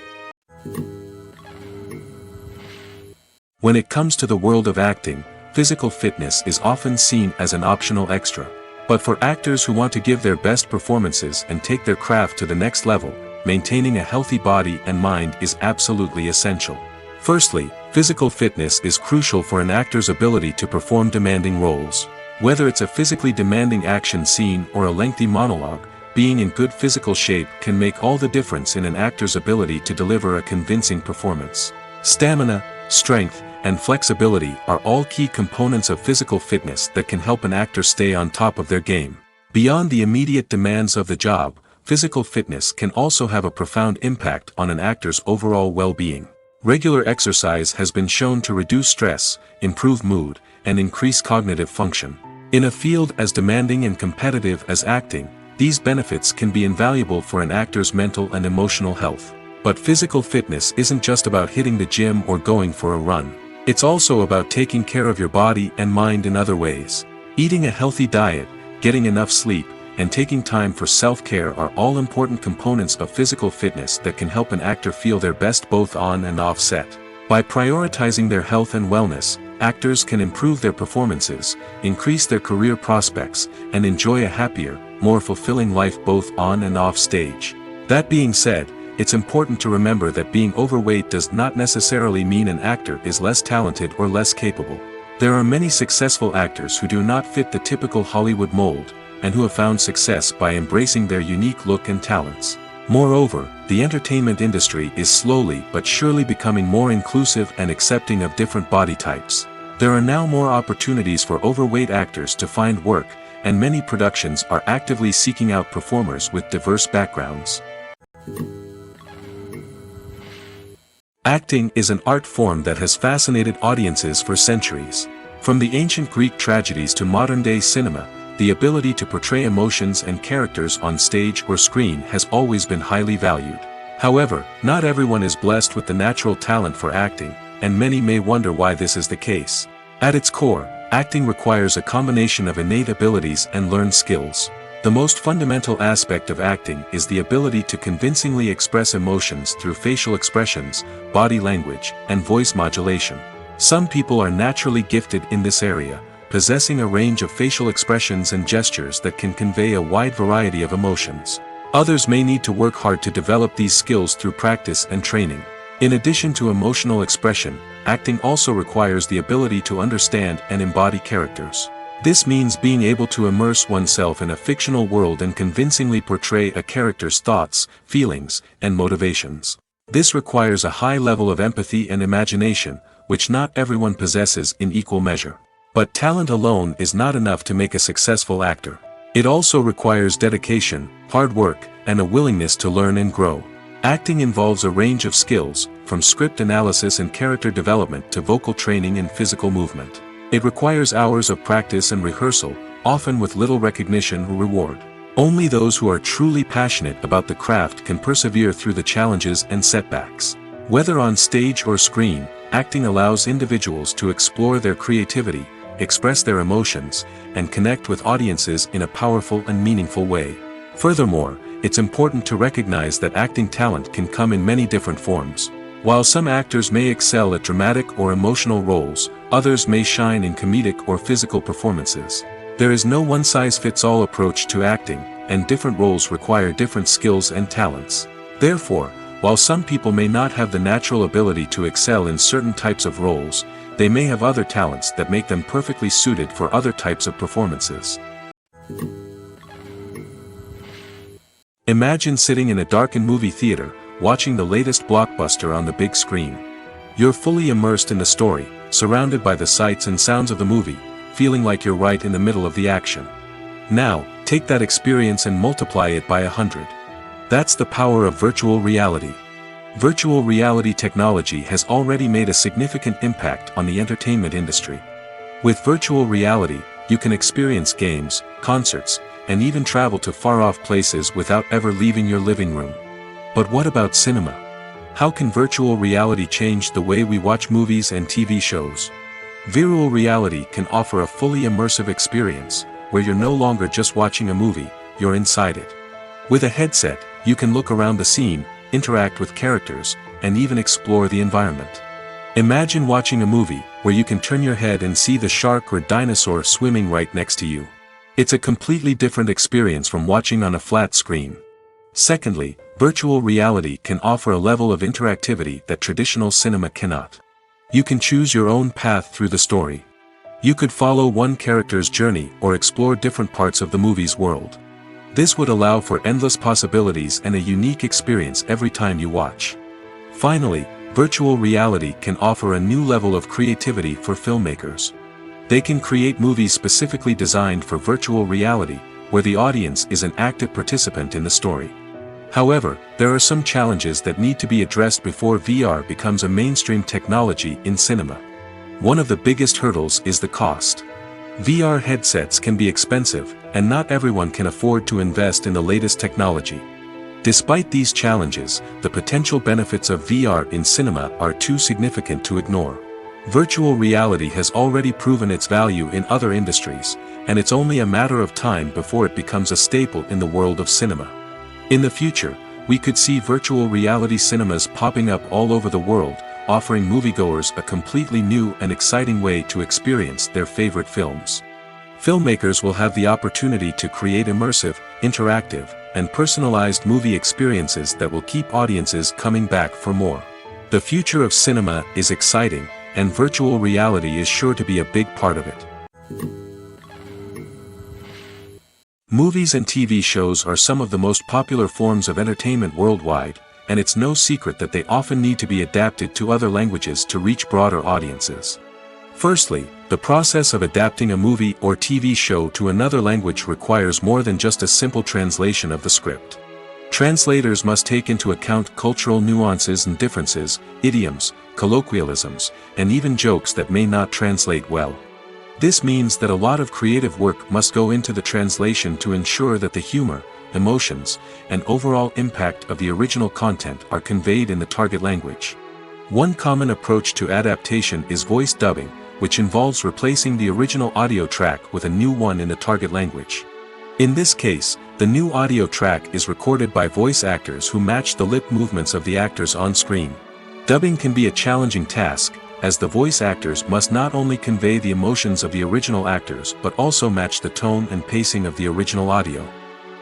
When it comes to the world of acting, physical fitness is often seen as an optional extra. But for actors who want to give their best performances and take their craft to the next level, maintaining a healthy body and mind is absolutely essential. Firstly, physical fitness is crucial for an actor's ability to perform demanding roles. Whether it's a physically demanding action scene or a lengthy monologue, being in good physical shape can make all the difference in an actor's ability to deliver a convincing performance. Stamina, strength, and flexibility are all key components of physical fitness that can help an actor stay on top of their game. Beyond the immediate demands of the job, physical fitness can also have a profound impact on an actor's overall well-being. Regular exercise has been shown to reduce stress, improve mood, and increase cognitive function. In a field as demanding and competitive as acting, these benefits can be invaluable for an actor's mental and emotional health. But physical fitness isn't just about hitting the gym or going for a run. It's also about taking care of your body and mind in other ways. Eating a healthy diet, getting enough sleep, and taking time for self-care are all important components of physical fitness that can help an actor feel their best both on and off set. By prioritizing their health and wellness, actors can improve their performances, increase their career prospects, and enjoy a happier, more fulfilling life both on and off stage. That being said, it's important to remember that being overweight does not necessarily mean an actor is less talented or less capable. There are many successful actors who do not fit the typical Hollywood mold, and who have found success by embracing their unique look and talents. Moreover, the entertainment industry is slowly but surely becoming more inclusive and accepting of different body types. There are now more opportunities for overweight actors to find work, and many productions are actively seeking out performers with diverse backgrounds. Acting is an art form that has fascinated audiences for centuries. From the ancient Greek tragedies to modern-day cinema, the ability to portray emotions and characters on stage or screen has always been highly valued. However, not everyone is blessed with the natural talent for acting, and many may wonder why this is the case. At its core, acting requires a combination of innate abilities and learned skills. The most fundamental aspect of acting is the ability to convincingly express emotions through facial expressions, body language, and voice modulation. Some people are naturally gifted in this area, possessing a range of facial expressions and gestures that can convey a wide variety of emotions. Others may need to work hard to develop these skills through practice and training. In addition to emotional expression, acting also requires the ability to understand and embody characters. This means being able to immerse oneself in a fictional world and convincingly portray a character's thoughts, feelings, and motivations. This requires a high level of empathy and imagination, which not everyone possesses in equal measure. But talent alone is not enough to make a successful actor. It also requires dedication, hard work, and a willingness to learn and grow. Acting involves a range of skills, from script analysis and character development to vocal training and physical movement. It requires hours of practice and rehearsal, often with little recognition or reward. Only those who are truly passionate about the craft can persevere through the challenges and setbacks. Whether on stage or screen, acting allows individuals to explore their creativity, express their emotions, and connect with audiences in a powerful and meaningful way. Furthermore, it's important to recognize that acting talent can come in many different forms. While some actors may excel at dramatic or emotional roles, others may shine in comedic or physical performances. There is no one-size-fits-all approach to acting, and different roles require different skills and talents. Therefore, while some people may not have the natural ability to excel in certain types of roles, they may have other talents that make them perfectly suited for other types of performances. Imagine sitting in a darkened movie theater, watching the latest blockbuster on the big screen. You're fully immersed in the story, surrounded by the sights and sounds of the movie, feeling like you're right in the middle of the action. Now, take that experience and multiply it by 100. That's the power of virtual reality. Virtual reality technology has already made a significant impact on the entertainment industry. With virtual reality, you can experience games, concerts, and even travel to far-off places without ever leaving your living room. But what about cinema? How can virtual reality change the way we watch movies and TV shows? Virtual reality can offer a fully immersive experience, where you're no longer just watching a movie, you're inside it. With a headset, you can look around the scene, interact with characters, and even explore the environment. Imagine watching a movie where you can turn your head and see the shark or dinosaur swimming right next to you. It's a completely different experience from watching on a flat screen. Secondly, virtual reality can offer a level of interactivity that traditional cinema cannot. You can choose your own path through the story. You could follow one character's journey or explore different parts of the movie's world. This would allow for endless possibilities and a unique experience every time you watch. Finally, virtual reality can offer a new level of creativity for filmmakers. They can create movies specifically designed for virtual reality, where the audience is an active participant in the story. However, there are some challenges that need to be addressed before VR becomes a mainstream technology in cinema. One of the biggest hurdles is the cost. VR headsets can be expensive, and not everyone can afford to invest in the latest technology. Despite these challenges, the potential benefits of VR in cinema are too significant to ignore. Virtual reality has already proven its value in other industries, and it's only a matter of time before it becomes a staple in the world of cinema. In the future, we could see virtual reality cinemas popping up all over the world, offering moviegoers a completely new and exciting way to experience their favorite films. Filmmakers will have the opportunity to create immersive, interactive, and personalized movie experiences that will keep audiences coming back for more. The future of cinema is exciting, and virtual reality is sure to be a big part of it. Movies and TV shows are some of the most popular forms of entertainment worldwide, and it's no secret that they often need to be adapted to other languages to reach broader audiences. Firstly, the process of adapting a movie or TV show to another language requires more than just a simple translation of the script. Translators must take into account cultural nuances and differences, idioms, colloquialisms, and even jokes that may not translate well. This means that a lot of creative work must go into the translation to ensure that the humor, emotions, and overall impact of the original content are conveyed in the target language. One common approach to adaptation is voice dubbing, which involves replacing the original audio track with a new one in the target language. In this case, the new audio track is recorded by voice actors who match the lip movements of the actors on screen. Dubbing can be a challenging task, as the voice actors must not only convey the emotions of the original actors but also match the tone and pacing of the original audio.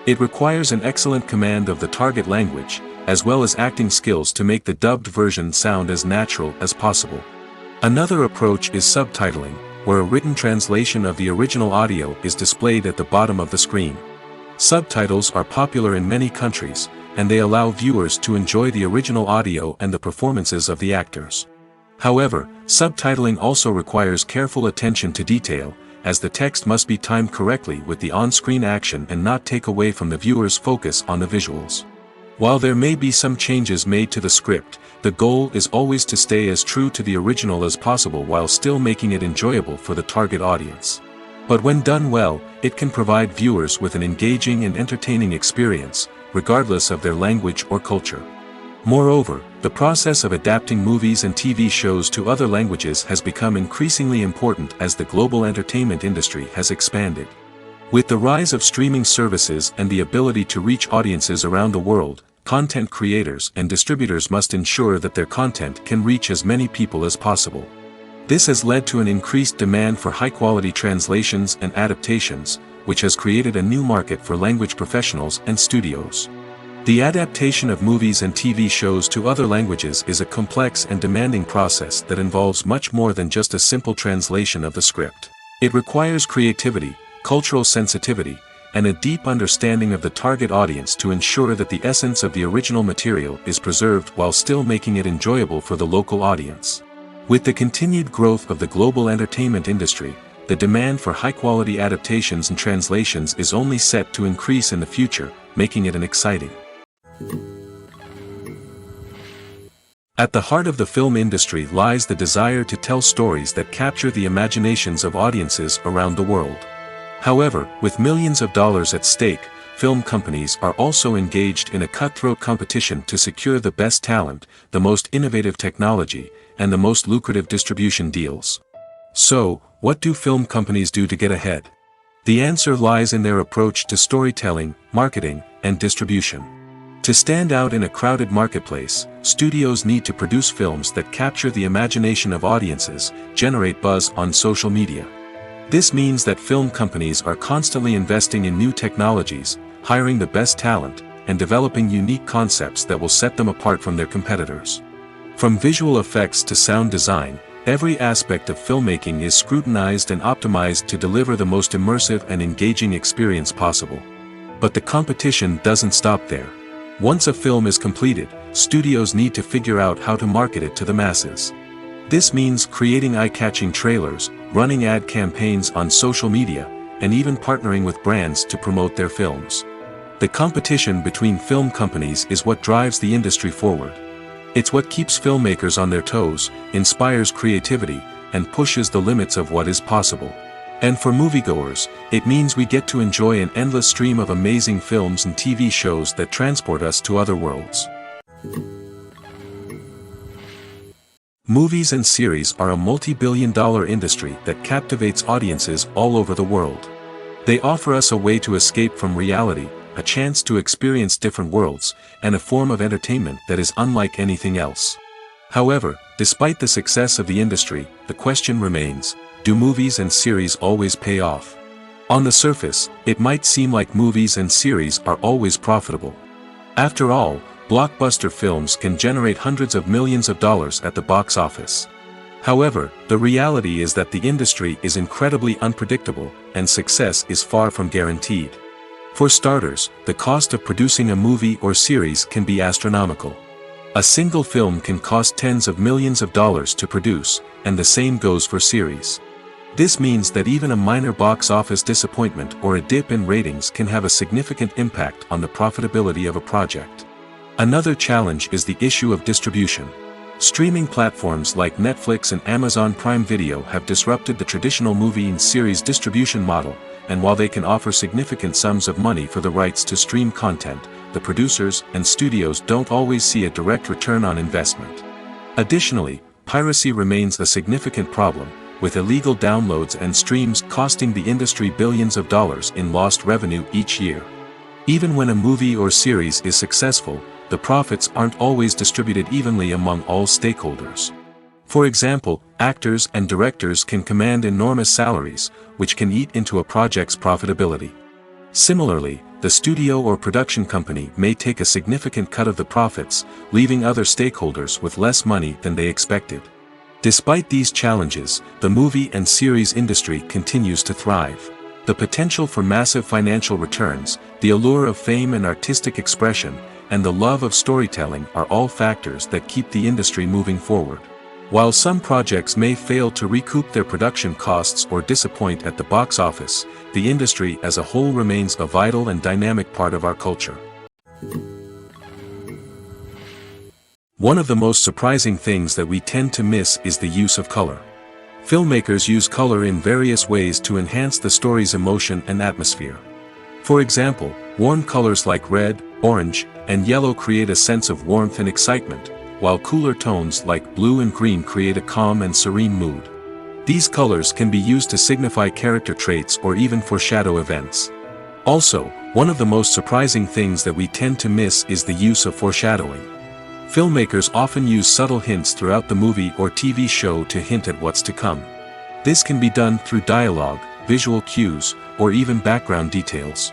It requires an excellent command of the target language, as well as acting skills to make the dubbed version sound as natural as possible. Another approach is subtitling, where a written translation of the original audio is displayed at the bottom of the screen. Subtitles are popular in many countries, and they allow viewers to enjoy the original audio and the performances of the actors. However, subtitling also requires careful attention to detail, as the text must be timed correctly with the on-screen action and not take away from the viewer's focus on the visuals. While there may be some changes made to the script, the goal is always to stay as true to the original as possible while still making it enjoyable for the target audience. But when done well, it can provide viewers with an engaging and entertaining experience, regardless of their language or culture. Moreover, the process of adapting movies and TV shows to other languages has become increasingly important as the global entertainment industry has expanded. With the rise of streaming services and the ability to reach audiences around the world, content creators and distributors must ensure that their content can reach as many people as possible. This has led to an increased demand for high-quality translations and adaptations, which has created a new market for language professionals and studios. The adaptation of movies and TV shows to other languages is a complex and demanding process that involves much more than just a simple translation of the script. It requires creativity, cultural sensitivity, and a deep understanding of the target audience to ensure that the essence of the original material is preserved while still making it enjoyable for the local audience. With the continued growth of the global entertainment industry, the demand for high-quality adaptations and translations is only set to increase in the future, making it an exciting. At the heart of the film industry lies the desire to tell stories that capture the imaginations of audiences around the world. However, with millions of dollars at stake, film companies are also engaged in a cutthroat competition to secure the best talent, the most innovative technology, and the most lucrative distribution deals. So, what do film companies do to get ahead? The answer lies in their approach to storytelling, marketing, and distribution. To stand out in a crowded marketplace, studios need to produce films that capture the imagination of audiences, generate buzz on social media. This means that film companies are constantly investing in new technologies, hiring the best talent, and developing unique concepts that will set them apart from their competitors. From visual effects to sound design, every aspect of filmmaking is scrutinized and optimized to deliver the most immersive and engaging experience possible. But the competition doesn't stop there. Once a film is completed, studios need to figure out how to market it to the masses. This means creating eye-catching trailers, running ad campaigns on social media, and even partnering with brands to promote their films. The competition between film companies is what drives the industry forward. It's what keeps filmmakers on their toes, inspires creativity, and pushes the limits of what is possible. And for moviegoers, it means we get to enjoy an endless stream of amazing films and TV shows that transport us to other worlds. Movies and series are a multi-billion-dollar industry that captivates audiences all over the world. They offer us a way to escape from reality, a chance to experience different worlds, and a form of entertainment that is unlike anything else. However, despite the success of the industry, the question remains, do movies and series always pay off? On the surface, it might seem like movies and series are always profitable. After all, blockbuster films can generate hundreds of millions of dollars at the box office. However, the reality is that the industry is incredibly unpredictable, and success is far from guaranteed. For starters, the cost of producing a movie or series can be astronomical. A single film can cost tens of millions of dollars to produce, and the same goes for series. This means that even a minor box office disappointment or a dip in ratings can have a significant impact on the profitability of a project. Another challenge is the issue of distribution. Streaming platforms like Netflix and Amazon Prime Video have disrupted the traditional movie and series distribution model, and while they can offer significant sums of money for the rights to stream content, the producers and studios don't always see a direct return on investment. Additionally, piracy remains a significant problem, with illegal downloads and streams costing the industry billions of dollars in lost revenue each year. Even when a movie or series is successful, the profits aren't always distributed evenly among all stakeholders. For example, actors and directors can command enormous salaries, which can eat into a project's profitability. Similarly, the studio or production company may take a significant cut of the profits, leaving other stakeholders with less money than they expected. Despite these challenges, the movie and series industry continues to thrive. The potential for massive financial returns, the allure of fame and artistic expression, and the love of storytelling are all factors that keep the industry moving forward. While some projects may fail to recoup their production costs or disappoint at the box office, the industry as a whole remains a vital and dynamic part of our culture. One of the most surprising things that we tend to miss is the use of color. Filmmakers use color in various ways to enhance the story's emotion and atmosphere. For example, warm colors like red, orange, and yellow create a sense of warmth and excitement, while cooler tones like blue and green create a calm and serene mood. These colors can be used to signify character traits or even foreshadow events. Also, one of the most surprising things that we tend to miss is the use of foreshadowing. Filmmakers often use subtle hints throughout the movie or TV show to hint at what's to come. This can be done through dialogue, visual cues, or even background details.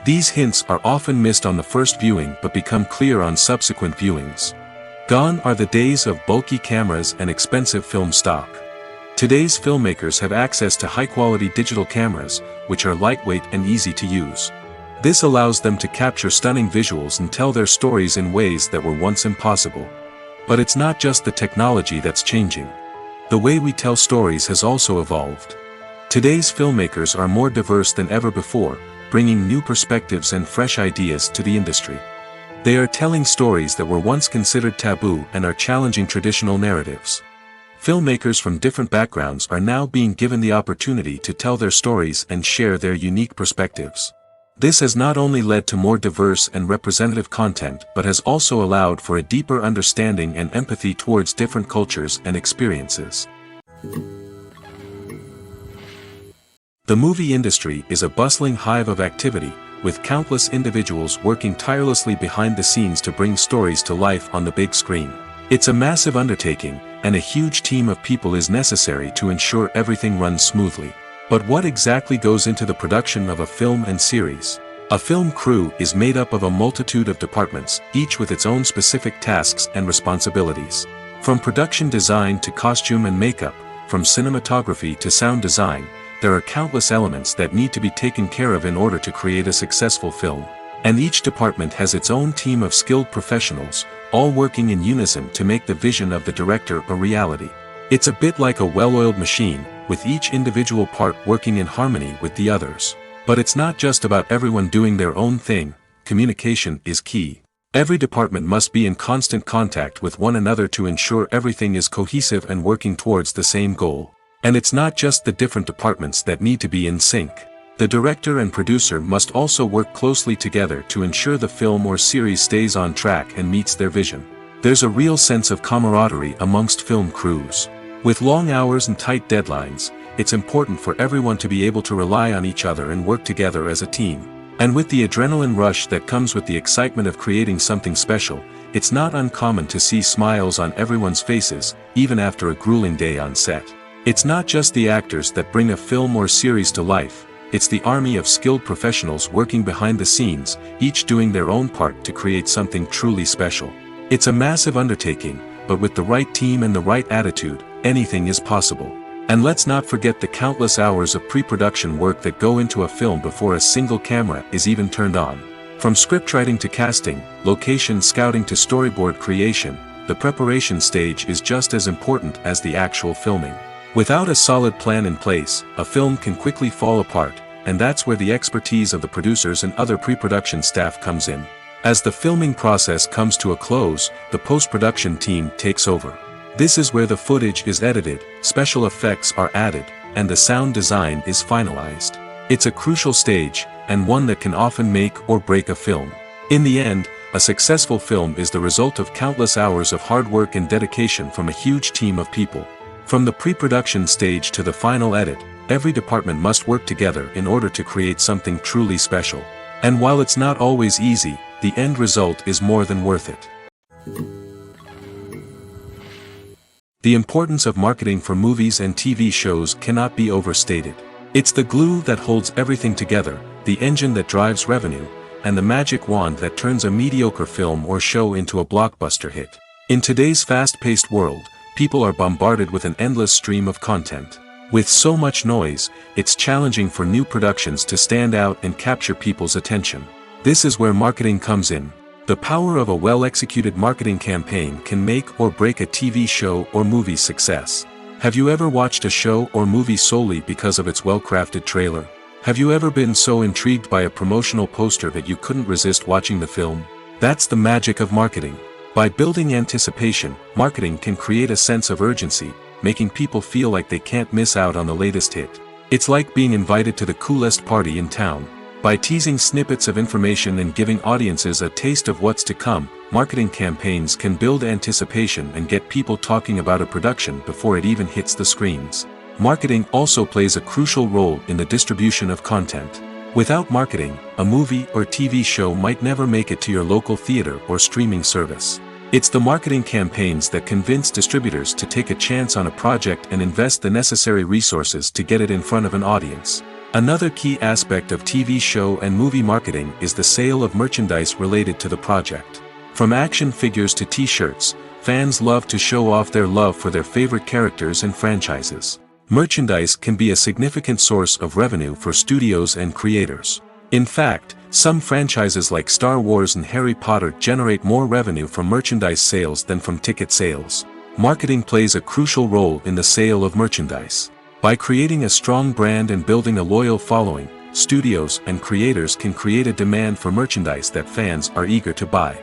These hints are often missed on the first viewing but become clear on subsequent viewings. Gone are the days of bulky cameras and expensive film stock. Today's filmmakers have access to high-quality digital cameras, which are lightweight and easy to use. This allows them to capture stunning visuals and tell their stories in ways that were once impossible. But it's not just the technology that's changing. The way we tell stories has also evolved. Today's filmmakers are more diverse than ever before, bringing new perspectives and fresh ideas to the industry. They are telling stories that were once considered taboo and are challenging traditional narratives. Filmmakers from different backgrounds are now being given the opportunity to tell their stories and share their unique perspectives. This has not only led to more diverse and representative content but has also allowed for a deeper understanding and empathy towards different cultures and experiences. The movie industry is a bustling hive of activity, with countless individuals working tirelessly behind the scenes to bring stories to life on the big screen. It's a massive undertaking, and a huge team of people is necessary to ensure everything runs smoothly. But what exactly goes into the production of a film and series? A film crew is made up of a multitude of departments, each with its own specific tasks and responsibilities. From production design to costume and makeup, from cinematography to sound design, there are countless elements that need to be taken care of in order to create a successful film. And each department has its own team of skilled professionals, all working in unison to make the vision of the director a reality. It's a bit like a well-oiled machine, with each individual part working in harmony with the others. But it's not just about everyone doing their own thing. Communication is key. Every department must be in constant contact with one another to ensure everything is cohesive and working towards the same goal. And it's not just the different departments that need to be in sync. The director and producer must also work closely together to ensure the film or series stays on track and meets their vision. There's a real sense of camaraderie amongst film crews. With long hours and tight deadlines, it's important for everyone to be able to rely on each other and work together as a team. And with the adrenaline rush that comes with the excitement of creating something special, it's not uncommon to see smiles on everyone's faces, even after a grueling day on set. It's not just the actors that bring a film or series to life, it's the army of skilled professionals working behind the scenes, each doing their own part to create something truly special. It's a massive undertaking, but with the right team and the right attitude, anything is possible. And let's not forget the countless hours of pre-production work that go into a film before a single camera is even turned on. From scriptwriting to casting, location scouting to storyboard creation, the preparation stage is just as important as the actual filming. Without a solid plan in place, a film can quickly fall apart, and that's where the expertise of the producers and other pre-production staff comes in. As the filming process comes to a close, the post-production team takes over. This is where the footage is edited, special effects are added, and the sound design is finalized. It's a crucial stage, and one that can often make or break a film. In the end, a successful film is the result of countless hours of hard work and dedication from a huge team of people. From the pre-production stage to the final edit, every department must work together in order to create something truly special. And while it's not always easy, the end result is more than worth it. The importance of marketing for movies and TV shows cannot be overstated. It's the glue that holds everything together, the engine that drives revenue, and the magic wand that turns a mediocre film or show into a blockbuster hit. In today's fast-paced world, people are bombarded with an endless stream of content. With so much noise, it's challenging for new productions to stand out and capture people's attention. This is where marketing comes in. The power of a well-executed marketing campaign can make or break a TV show or movie's success. Have you ever watched a show or movie solely because of its well-crafted trailer? Have you ever been so intrigued by a promotional poster that you couldn't resist watching the film? That's the magic of marketing. By building anticipation, marketing can create a sense of urgency, making people feel like they can't miss out on the latest hit. It's like being invited to the coolest party in town. By teasing snippets of information and giving audiences a taste of what's to come, marketing campaigns can build anticipation and get people talking about a production before it even hits the screens. Marketing also plays a crucial role in the distribution of content. Without marketing, a movie or TV show might never make it to your local theater or streaming service. It's the marketing campaigns that convince distributors to take a chance on a project and invest the necessary resources to get it in front of an audience. Another key aspect of TV show and movie marketing is the sale of merchandise related to the project. From action figures to t-shirts, fans love to show off their love for their favorite characters and franchises. Merchandise can be a significant source of revenue for studios and creators. In fact, some franchises like Star Wars and Harry Potter generate more revenue from merchandise sales than from ticket sales. Marketing plays a crucial role in the sale of merchandise. By creating a strong brand and building a loyal following, studios and creators can create a demand for merchandise that fans are eager to buy.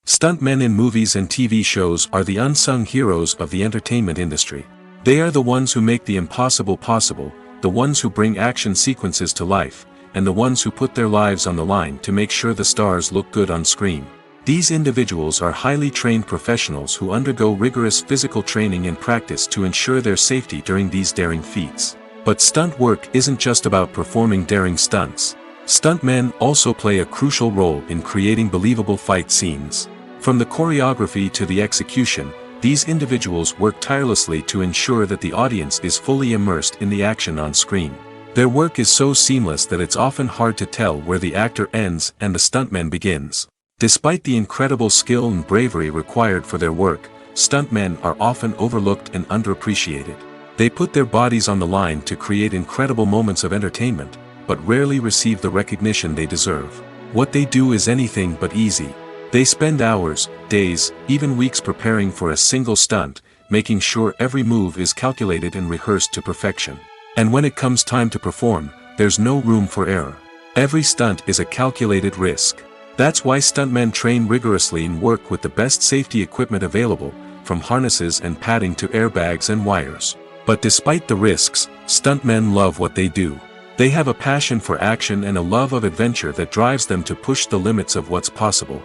Stuntmen in movies and TV shows are the unsung heroes of the entertainment industry. They are the ones who make the impossible possible, the ones who bring action sequences to life, and the ones who put their lives on the line to make sure the stars look good on screen. These individuals are highly trained professionals who undergo rigorous physical training and practice to ensure their safety during these daring feats. But stunt work isn't just about performing daring stunts. Stuntmen also play a crucial role in creating believable fight scenes. From the choreography to the execution, these individuals work tirelessly to ensure that the audience is fully immersed in the action on screen. Their work is so seamless that it's often hard to tell where the actor ends and the stuntman begins. Despite the incredible skill and bravery required for their work, stuntmen are often overlooked and underappreciated. They put their bodies on the line to create incredible moments of entertainment, but rarely receive the recognition they deserve. What they do is anything but easy. They spend hours, days, even weeks preparing for a single stunt, making sure every move is calculated and rehearsed to perfection. And when it comes time to perform, there's no room for error. Every stunt is a calculated risk. That's why stuntmen train rigorously and work with the best safety equipment available, from harnesses and padding to airbags and wires. But despite the risks, stuntmen love what they do. They have a passion for action and a love of adventure that drives them to push the limits of what's possible.